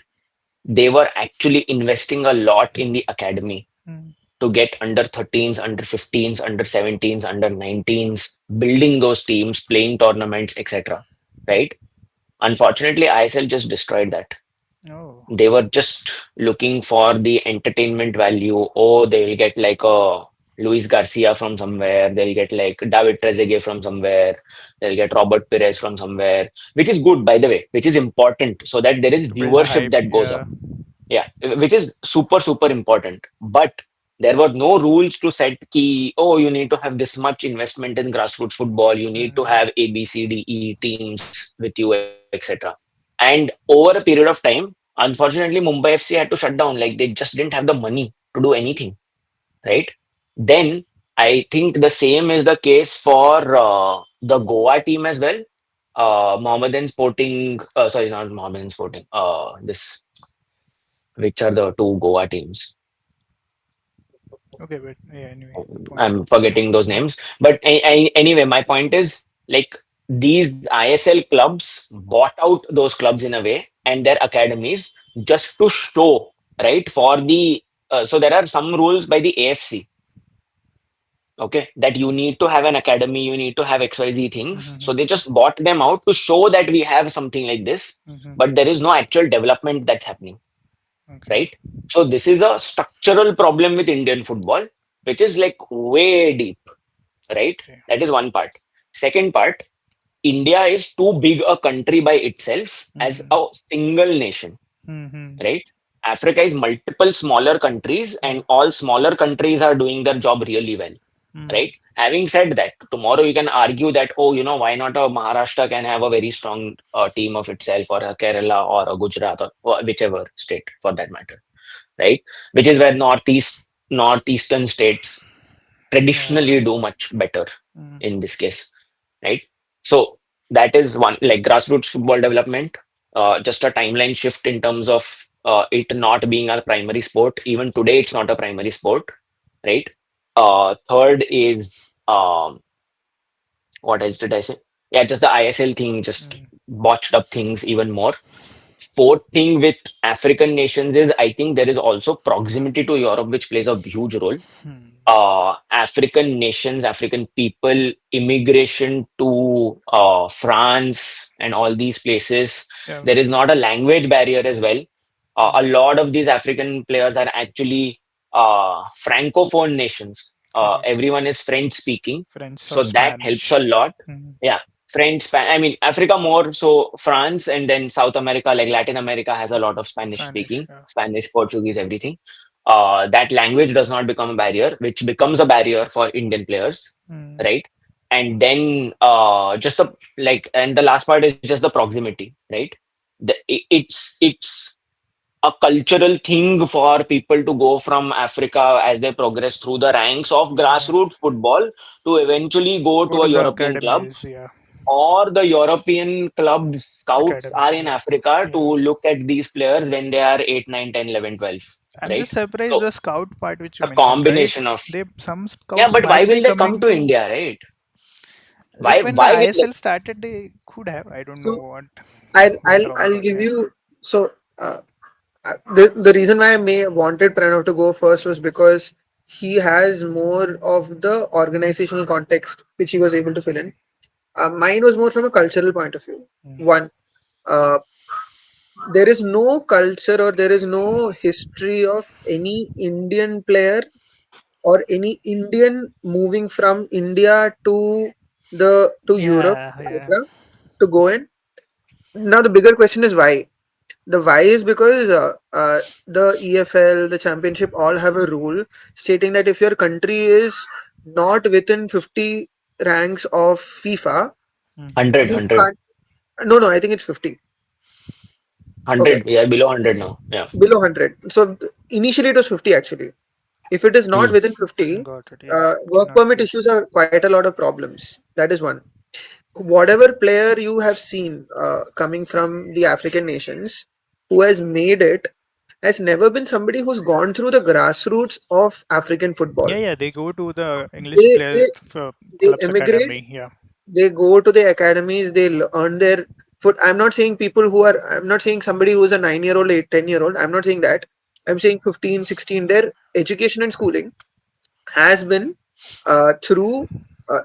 They were actually investing a lot in the academy mm. to get under 13s, under 15s, under 17s, under 19s, building those teams, playing tournaments, etc. Right? Unfortunately, ISL just destroyed that. Oh, They were just looking for the entertainment value. Oh, they'll get like a Luis Garcia from somewhere. They'll get like David Trezeguet from somewhere. They'll get Robert Perez from somewhere, which is good, by the way, which is important so that there is to build a viewership hype, that goes yeah. up. Yeah, which is super important. But there were no rules to set key. Oh, you need to have this much investment in grassroots football. You need to Mm, have A, B, C, D, E teams with you, etc. And over a period of time, unfortunately, Mumbai FC had to shut down. Like they just didn't have the money to do anything, right? Then I think the same is the case for the Goa team as well. Mohammedan Sporting, sorry, not Mohammedan Sporting. This which are the two Goa teams? okay, but yeah. Anyway, the point. I'm forgetting those names. But anyway, my point is like these ISL clubs bought out those clubs in a way and their academies just to show, right? For the so there are some rules by the AFC, Okay, that you need to have an academy, you need to have XYZ things. Mm-hmm. So they just bought them out to show that we have something like this, Mm-hmm. but there is no actual development that's happening, Okay. right? So this is a structural problem with Indian football, which is like way deep, right? Okay. That is one part. Second part, India is too big a country by itself as Mm-hmm. a single nation, Mm-hmm. right? Africa is multiple smaller countries, and all smaller countries are doing their job really well, Mm-hmm. right? Having said that, tomorrow you can argue that, oh, why not a Maharashtra can have a very strong team of itself, or a Kerala, or a Gujarat, or whichever state for that matter, right? Which is where northeastern states Yeah. traditionally do much better Mm. in this case, right? So that is one, like grassroots football development, just a timeline shift in terms of it not being our primary sport. Even today, it's not a primary sport, right? Third is um, what else did I say? Yeah, just the ISL thing, just Mm. botched up things even more. Fourth thing with African nations is I think there is also proximity to Europe, which plays a huge role. Hmm. African nations, African people, immigration to France and all these places. Yeah. There is not a language barrier as well. A Mm. lot of these African players are actually francophone nations. Correct. Everyone is French speaking, French or so that helps a Spanish. lot. Mm. Yeah, I mean, Africa more so France, and then South America, like Latin America, has a lot of Spanish Spanish. speaking, Yeah. Spanish, Portuguese, everything. That language does not become a barrier, which becomes a barrier for Indian players, Mm. right? And then just the like, and the last part is just the proximity, right? It's a cultural thing for people to go from Africa as they progress through the ranks of Yeah. grassroots football to eventually go Go to a to the European club, academies. Yeah. or the European club scouts Academy. are in Yeah. Africa to Yeah. look at these players when they are 8, 9, 10, 11, 12, I'm right? just surprised So the scout part which you a mentioned, right? combination of, They some yeah, scouts but why might be will they come coming to to India, right? like when the Why will they? ISL started, they could have. I don't know So what I'll went wrong, I'll but give yeah. you so the reason why I may wanted Pranav to go first was because he has more of the organizational context which he was able to fill in. Mine was more from a cultural point of view. Mm. One, uh, there is no culture or there is no history of any Indian player or any Indian moving from India to Europe, Yeah. Yeah. etc., to go in. Now the bigger question is why. The why is because the EFL, the championship, all have a rule stating that if your country is not within 50 ranks of FIFA, 100, you 100, can't. No, no, I think it's 50. Okay, 100. We are below 100 now. Yeah. below 100. So initially it was 50 actually. If it is not Hmm. within 50, Got it. Yeah. work Cannot permit play. issues are quite a lot of problems. That is one. Whatever player you have seen coming from the African nations who has made it has never been somebody who's gone through the grassroots of African football. Yeah. Yeah. They go to the English They player they they clubs emigrate, academy. Yeah. they go to the academies, they earn their foot. I'm not saying people who are, I'm not saying somebody who's a 9 year old, 8, 10 year old. I'm not saying that. I'm saying 15, 16. Their education and schooling has been through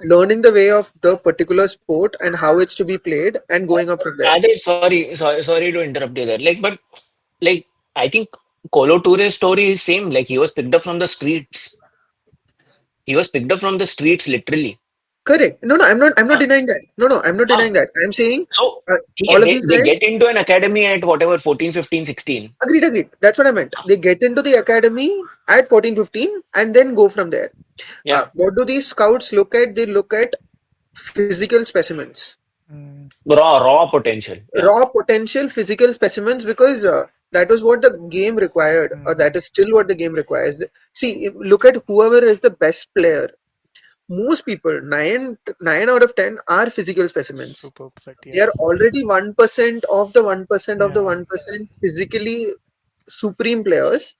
learning the way of the particular sport and how it's to be played and going up from there. Adesh, sorry to interrupt you there. Like, I think Colo Toure's story is same. Like, he was picked up from the streets. He was picked up from the streets, literally. Correct. No, no, I'm not Uh, denying that. No, no, I'm not uh, denying that. I'm saying so, uh, ठीक all है, of these they guys. get into an academy at whatever, 14, 15, 16. Agreed, agreed. That's what I meant. They get into the academy at 14, 15 and then go from there. Yeah, What do these scouts look at? They look at physical specimens, Mm. raw potential. Yeah. raw potential physical specimens, because that was what the game required, or Mm-hmm. that is still what the game requires. See, look at whoever is the best player. Most people, 9 out of 10, are physical specimens. Super fit. They Yeah. are already 1% of the 1% of the Yeah. 1% physically supreme players,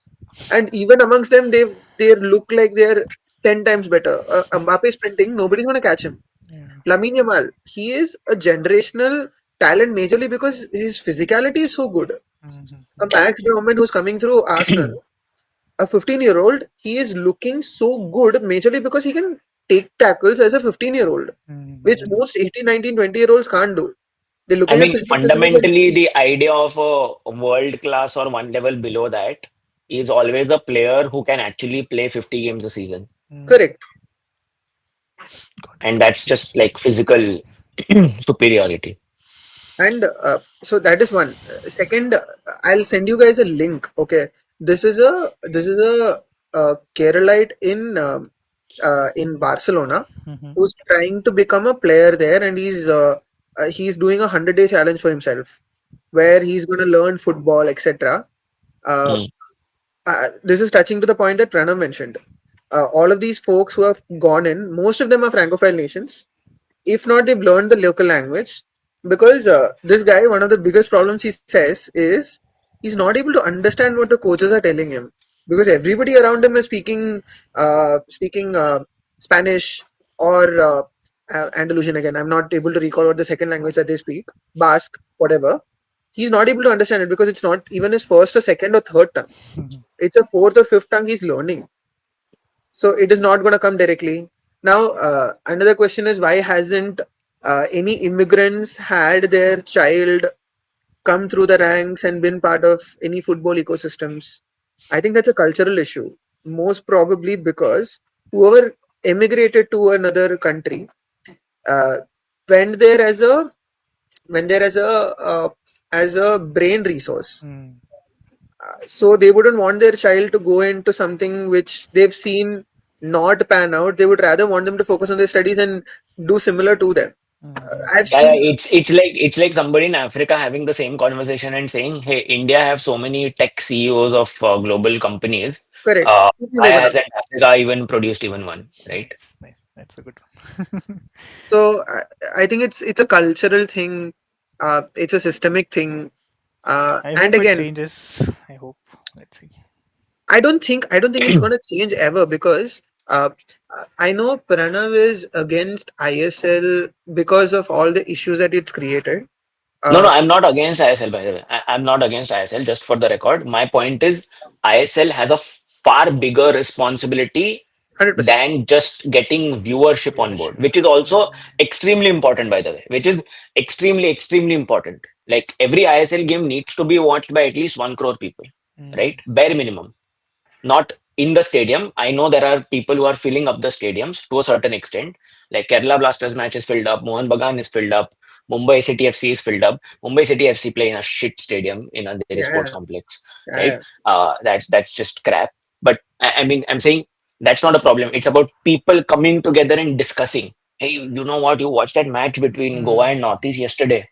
and even amongst them they look like they're 10 times better. Mbappe is sprinting, nobody's going to catch him. Yeah. Lamine Yamal, he is a generational talent majorly because his physicality is so good. A Mm-hmm. Max Baumann who's coming through Arsenal, a 15-year-old, he is looking so good majorly because he can take tackles as a 15-year-old, which Mm. most 18, 19, 20-year-olds can't do. They're I looking at mean, physical specimens like fundamentally, me. the idea of a world class or one level below that is always a player who can actually play 50 games a season. Mm. Correct. Got And it. that's just like physical superiority. And so that is one. Second, I'll send you guys a link. Okay, this is a Keralite in Barcelona Mhm. who's trying to become a player there, and he's doing a 100-day challenge for himself, where he's going to learn football, etc. Uh, Mm, this is touching to the point that Pranav mentioned. All of these folks who have gone in, most of them are Francophile nations. If not, they've learned the local language. Because this guy, one of the biggest problems he says is he's not able to understand what the coaches are telling him, because everybody around him is speaking Spanish or Andalusian. Again, I'm not able to recall what the second language that they speak, Basque, whatever. He's not able to understand it because it's not even his first or second or third tongue. Mhm. It's a fourth or fifth tongue he's learning, so it is not going to come directly. Now, another question is, why hasn't any immigrants had their child come through the ranks and been part of any football ecosystems? I think that's a cultural issue, most probably because whoever emigrated to another country uh, went there went there as a brain resource. Mm. So they wouldn't want their child to go into something which they've seen not pan out. They would rather want them to focus on their studies and do similar to them. I've Mhm. yeah, yeah, seen. it's like somebody in Africa having the same conversation and saying, "Hey, India have so many tech CEOs of global companies. Correct. Uh, Keep me why Vemana. hasn't Africa even produced even one?" Right? Nice, nice. That's a good one. So I think it's a cultural thing. It's a systemic thing. I And hope it again, changes. I hope. Let's see. I don't think it's gonna change ever, because I know Pranav is against ISL because of all the issues that it's created. No, no, Uh, I'm not against ISL, by the way. I'm not against ISL, just for the record. My point is, ISL has a far bigger responsibility 100%. than just getting viewership on board, Viewership. which is also extremely important, by the way, which is extremely, extremely important. Like every ISL game needs to be watched by at least 1 crore people, Mm. right? Bare minimum, not in the stadium. I know there are people who are filling up the stadiums to a certain extent. Like Kerala Blasters match is filled up, Mohan Bagan is filled up, Mumbai City FC is filled up. Mumbai City FC play in a shit stadium in Andheri Sports Yeah, Complex, yeah, right? yeah. That's just crap. But I mean, I'm saying that's not a problem. It's about people coming together and discussing. Hey, you know what? You watched that match between Goa and Mm. Northeast yesterday.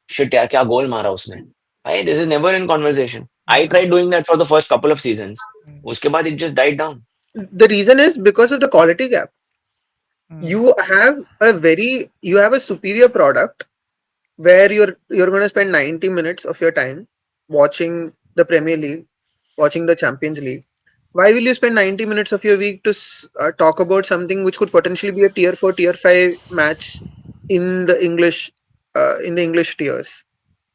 Shit, यार क्या goal मारा उसने? Hey, this is never in conversation. I Mm. tried doing that for the first couple of seasons. Mm. उसके बाद it just died down. The reason is because of the quality gap. Mm. You have a superior product where you're going to spend 90 minutes of your time watching the Premier League, watching the Champions League. Why will you spend 90 minutes of your week to talk about something which could potentially be a tier 4, tier 5 match in the English tiers?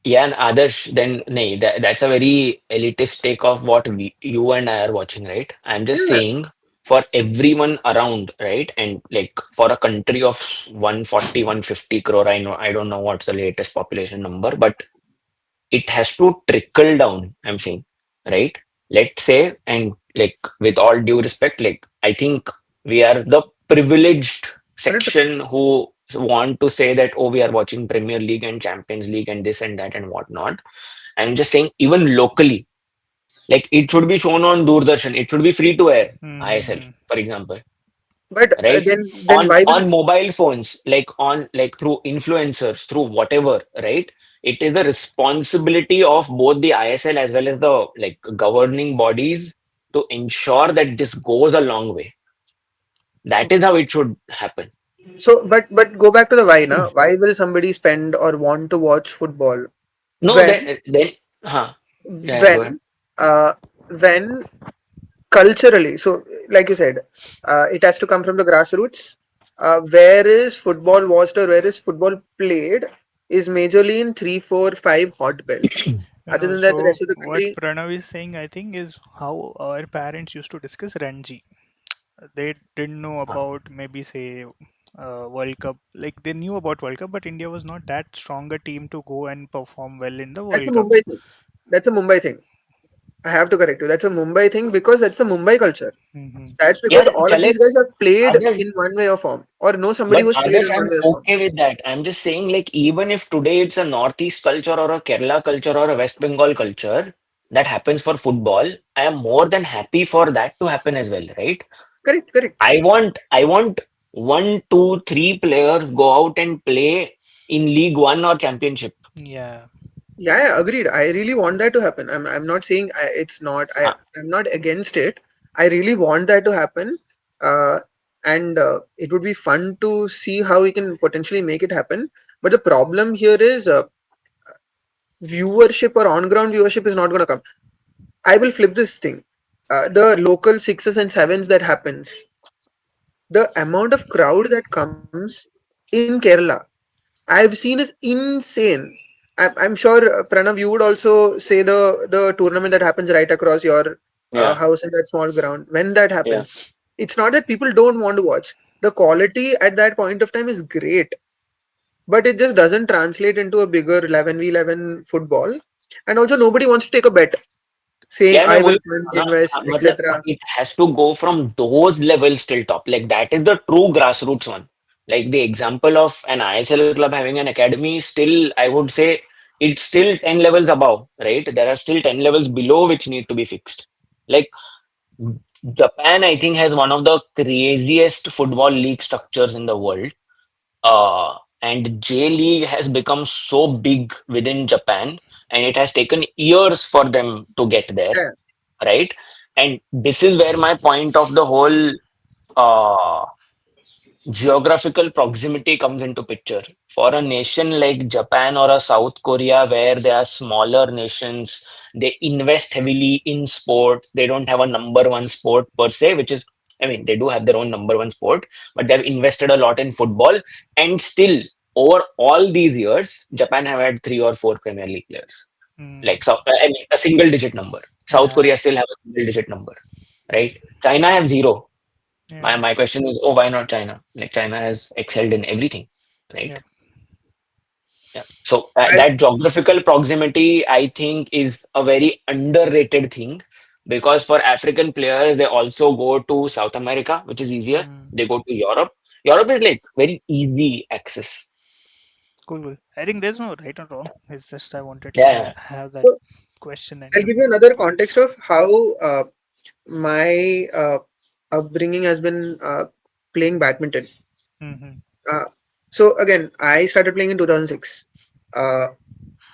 Yeah, and Adarsh, then nahi, that's a very elitist take of what you and I are watching, right? I'm just Yeah, saying for everyone around, right? And like for a country of 140, 150 crore, I don't know what's the latest population number, but it has to trickle down, I'm saying, right? Let's say, and like with all due respect, like I think we are the privileged 100%. section who want to say that, oh, we are watching Premier League and Champions League and this and that and whatnot. I'm just saying, even locally, like it should be shown on Doordarshan, it should be free to air, ISL, Mm. for example, But right? then on why will on mobile phones, like on like through influencers, through whatever, right? It is the responsibility of both the ISL as well as the like governing bodies to ensure that this goes a long way. That is okay. how it should happen. So but go back to the why now. Why will somebody spend or want to watch football No, when then huh, yeah, go ahead. when uh when culturally, so like you said, it has to come from the grassroots. Where is football watched or where is football played is majorly in 3, 4, 5 hot belts. Other than that, the So rest of the what country. Pranav is saying, I think, is how our parents used to discuss Ranji. They didn't know about, maybe say, World Cup. Like they knew about World Cup, but India was not that strong a team to go and perform well in the That's a World Cup. Mumbai thing. That's a Mumbai thing. I have to correct you. That's a Mumbai thing because that's the Mumbai culture. Hmm. That's Yeah, because all of chale, these guys have played others, in one way or form, or know somebody but who's played others, in one I'm way or form. okay with that. I'm just saying, like, even if today it's a Northeast culture or a Kerala culture or a West Bengal culture that happens for football, I am more than happy for that to happen as well, right? Correct, correct. I want one, two, three players go out and play in League One or Championship. Yeah. Yeah, yeah, agreed. I really want that to happen. I'm not saying it's not. Uh, I'm not against it. I really want that to happen. Uh, and it would be fun to see how we can potentially make it happen. But the problem here is viewership or on-ground viewership is not going to come. I will flip this thing. The local sixes and sevens that happens, the amount of crowd that comes in Kerala, I've seen is insane. I'm sure Pranav, you would also say the tournament that happens right across your yeah, house in that small ground. When that yeah. happens, it's not that people don't want to watch. The quality at that point of time is great, but it just doesn't translate into a bigger 11v11 football. And also, nobody wants to take a bet saying Yeah, मैं I will वही fund, ना, invest, मतलब etc. it has to go from those levels till top. Like that is the true grassroots one. Like the example of an ISL club having an academy, still I would say it's still 10 levels above, right? There are still 10 levels below which need to be fixed. Like Japan, I think, has one of the craziest football league structures in the world. And J League has become so big within Japan, and it has taken years for them to get there, Yeah, right? And this is where my point of the whole uh, geographical proximity comes into picture. For a nation like Japan or a South Korea, where they are smaller nations, they invest heavily in sports. They don't have a number one sport per se, which is, I mean, they do have their own number one sport, but they've invested a lot in football. And still, over all these years, Japan have had three or four Premier League players. Mm. Like, so, I mean, a single digit number. South Yeah. Korea still have a single digit number, right? China have zero. My Yeah. my question is, oh, why not China? Like China has excelled in everything, right? Yeah. Yeah. So I that geographical proximity, I think, is a very underrated thing because for African players, they also go to South America, which is easier. Mm. They go to Europe. Europe is like very easy access. Cool. Cool. I think there's no right or wrong. It's just I wanted to Yeah. have that so question I'll and. give you another context of how my upbringing has been playing badminton. Hmm. Uh, so again, I started playing in 2006. Uh,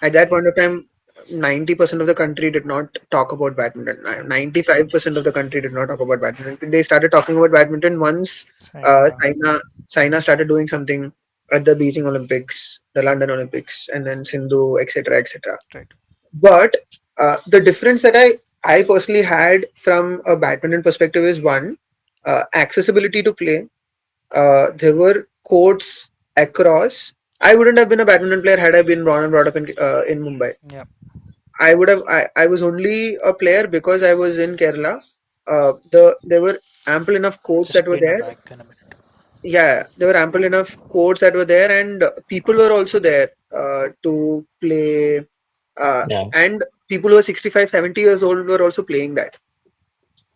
at that point of time, 90% of the country did not talk about badminton. 95% of the country did not talk about badminton. They started talking about badminton once China. Saina started doing something at the Beijing Olympics, the London Olympics, and then Sindhu, etc., etc. Right. But the difference that I personally had from a badminton perspective is one, accessibility to play. There were courts across. I wouldn't have been a badminton player had I been born and brought up in Mumbai. Yeah. I would have. I was only a player because I was in Kerala. There were ample enough courts that Just were pay me there. back in a minute. Yeah, there were ample enough courts that were there, and people were also there to play. Yeah. And people who are 65, 70 years old were also playing that.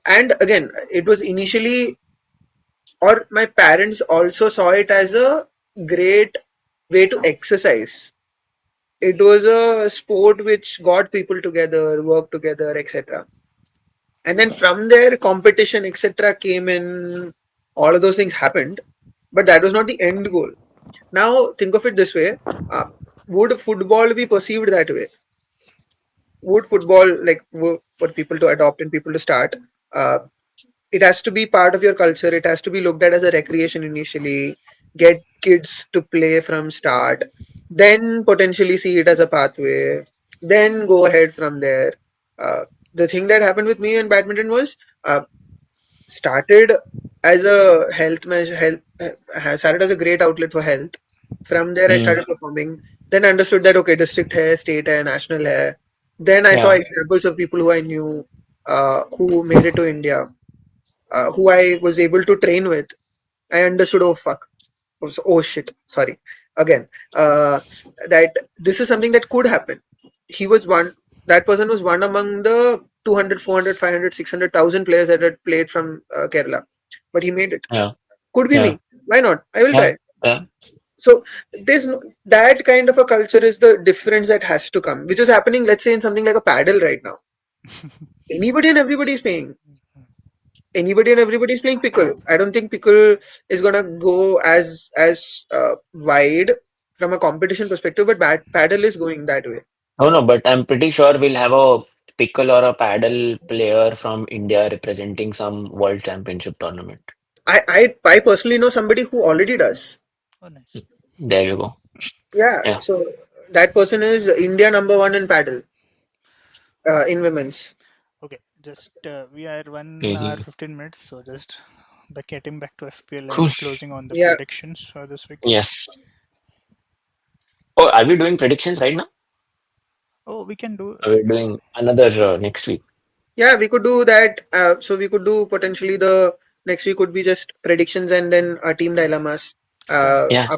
And again, it was initially, or my parents also saw it as a great way to exercise. It was a sport which got people together, work together, etc. And then from there, competition, etc., came in. All of those things happened, but that was not the end goal. Now, think of it this way: uh, would football be perceived that way? Would football, like for people to adopt and people to start? Uh, it has to be part of your culture. It has to be looked at as a recreation initially. Get kids to play from start, then potentially see it as a pathway, then go ahead from there. Uh, the thing that happened with me in badminton was uh, started as a health measure, started as a great outlet for health. From there, I Mm, started performing. Then I understood that okay, district hai, state hai, national hai. Then I saw yeah. examples of people who I knew who made it to India. who I was able to train with, I understood. Oh fuck. Oh shit. Sorry. Again. That this is something that could happen. He was one. That person was one among the 200, 400, 500, 600,000 players that had played from Kerala, but he made it. Yeah. Could be Yeah. me. Why not? I will Yeah. try. Yeah. So there's no, that kind of a culture is the difference that has to come, which is happening. Let's say in something like a paddle right now. Anybody and everybody is playing. Anybody and everybody is playing pickle. I don't think pickle is gonna go as wide from a competition perspective, but paddle is going that way. Oh no, but I'm pretty sure we'll have a pickle or a paddle player from India representing some world championship tournament. I personally know somebody who already does. Oh, nice. There you go. Yeah, Yeah. so that person is India number one in paddle in women's. Okay, just we are 1 hour Crazy. 15 minutes, so just back getting back to FPL Cool. and closing on the Yeah, predictions for this week. Yes. Oh, are we doing predictions right now? Oh, we can do. Are we doing another next week? yeah, we could do that. So we could do potentially the next week could be just predictions and then team dilemmas. Done, Yeah.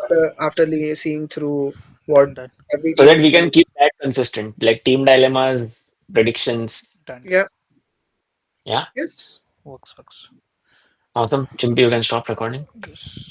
After seeing through what done, done, every So team that is we can doing. keep that consistent, like team dilemmas, predictions. done. Yeah. Yeah. Yes. Works, works. Awesome. Chimpy, you can stop recording. Yes.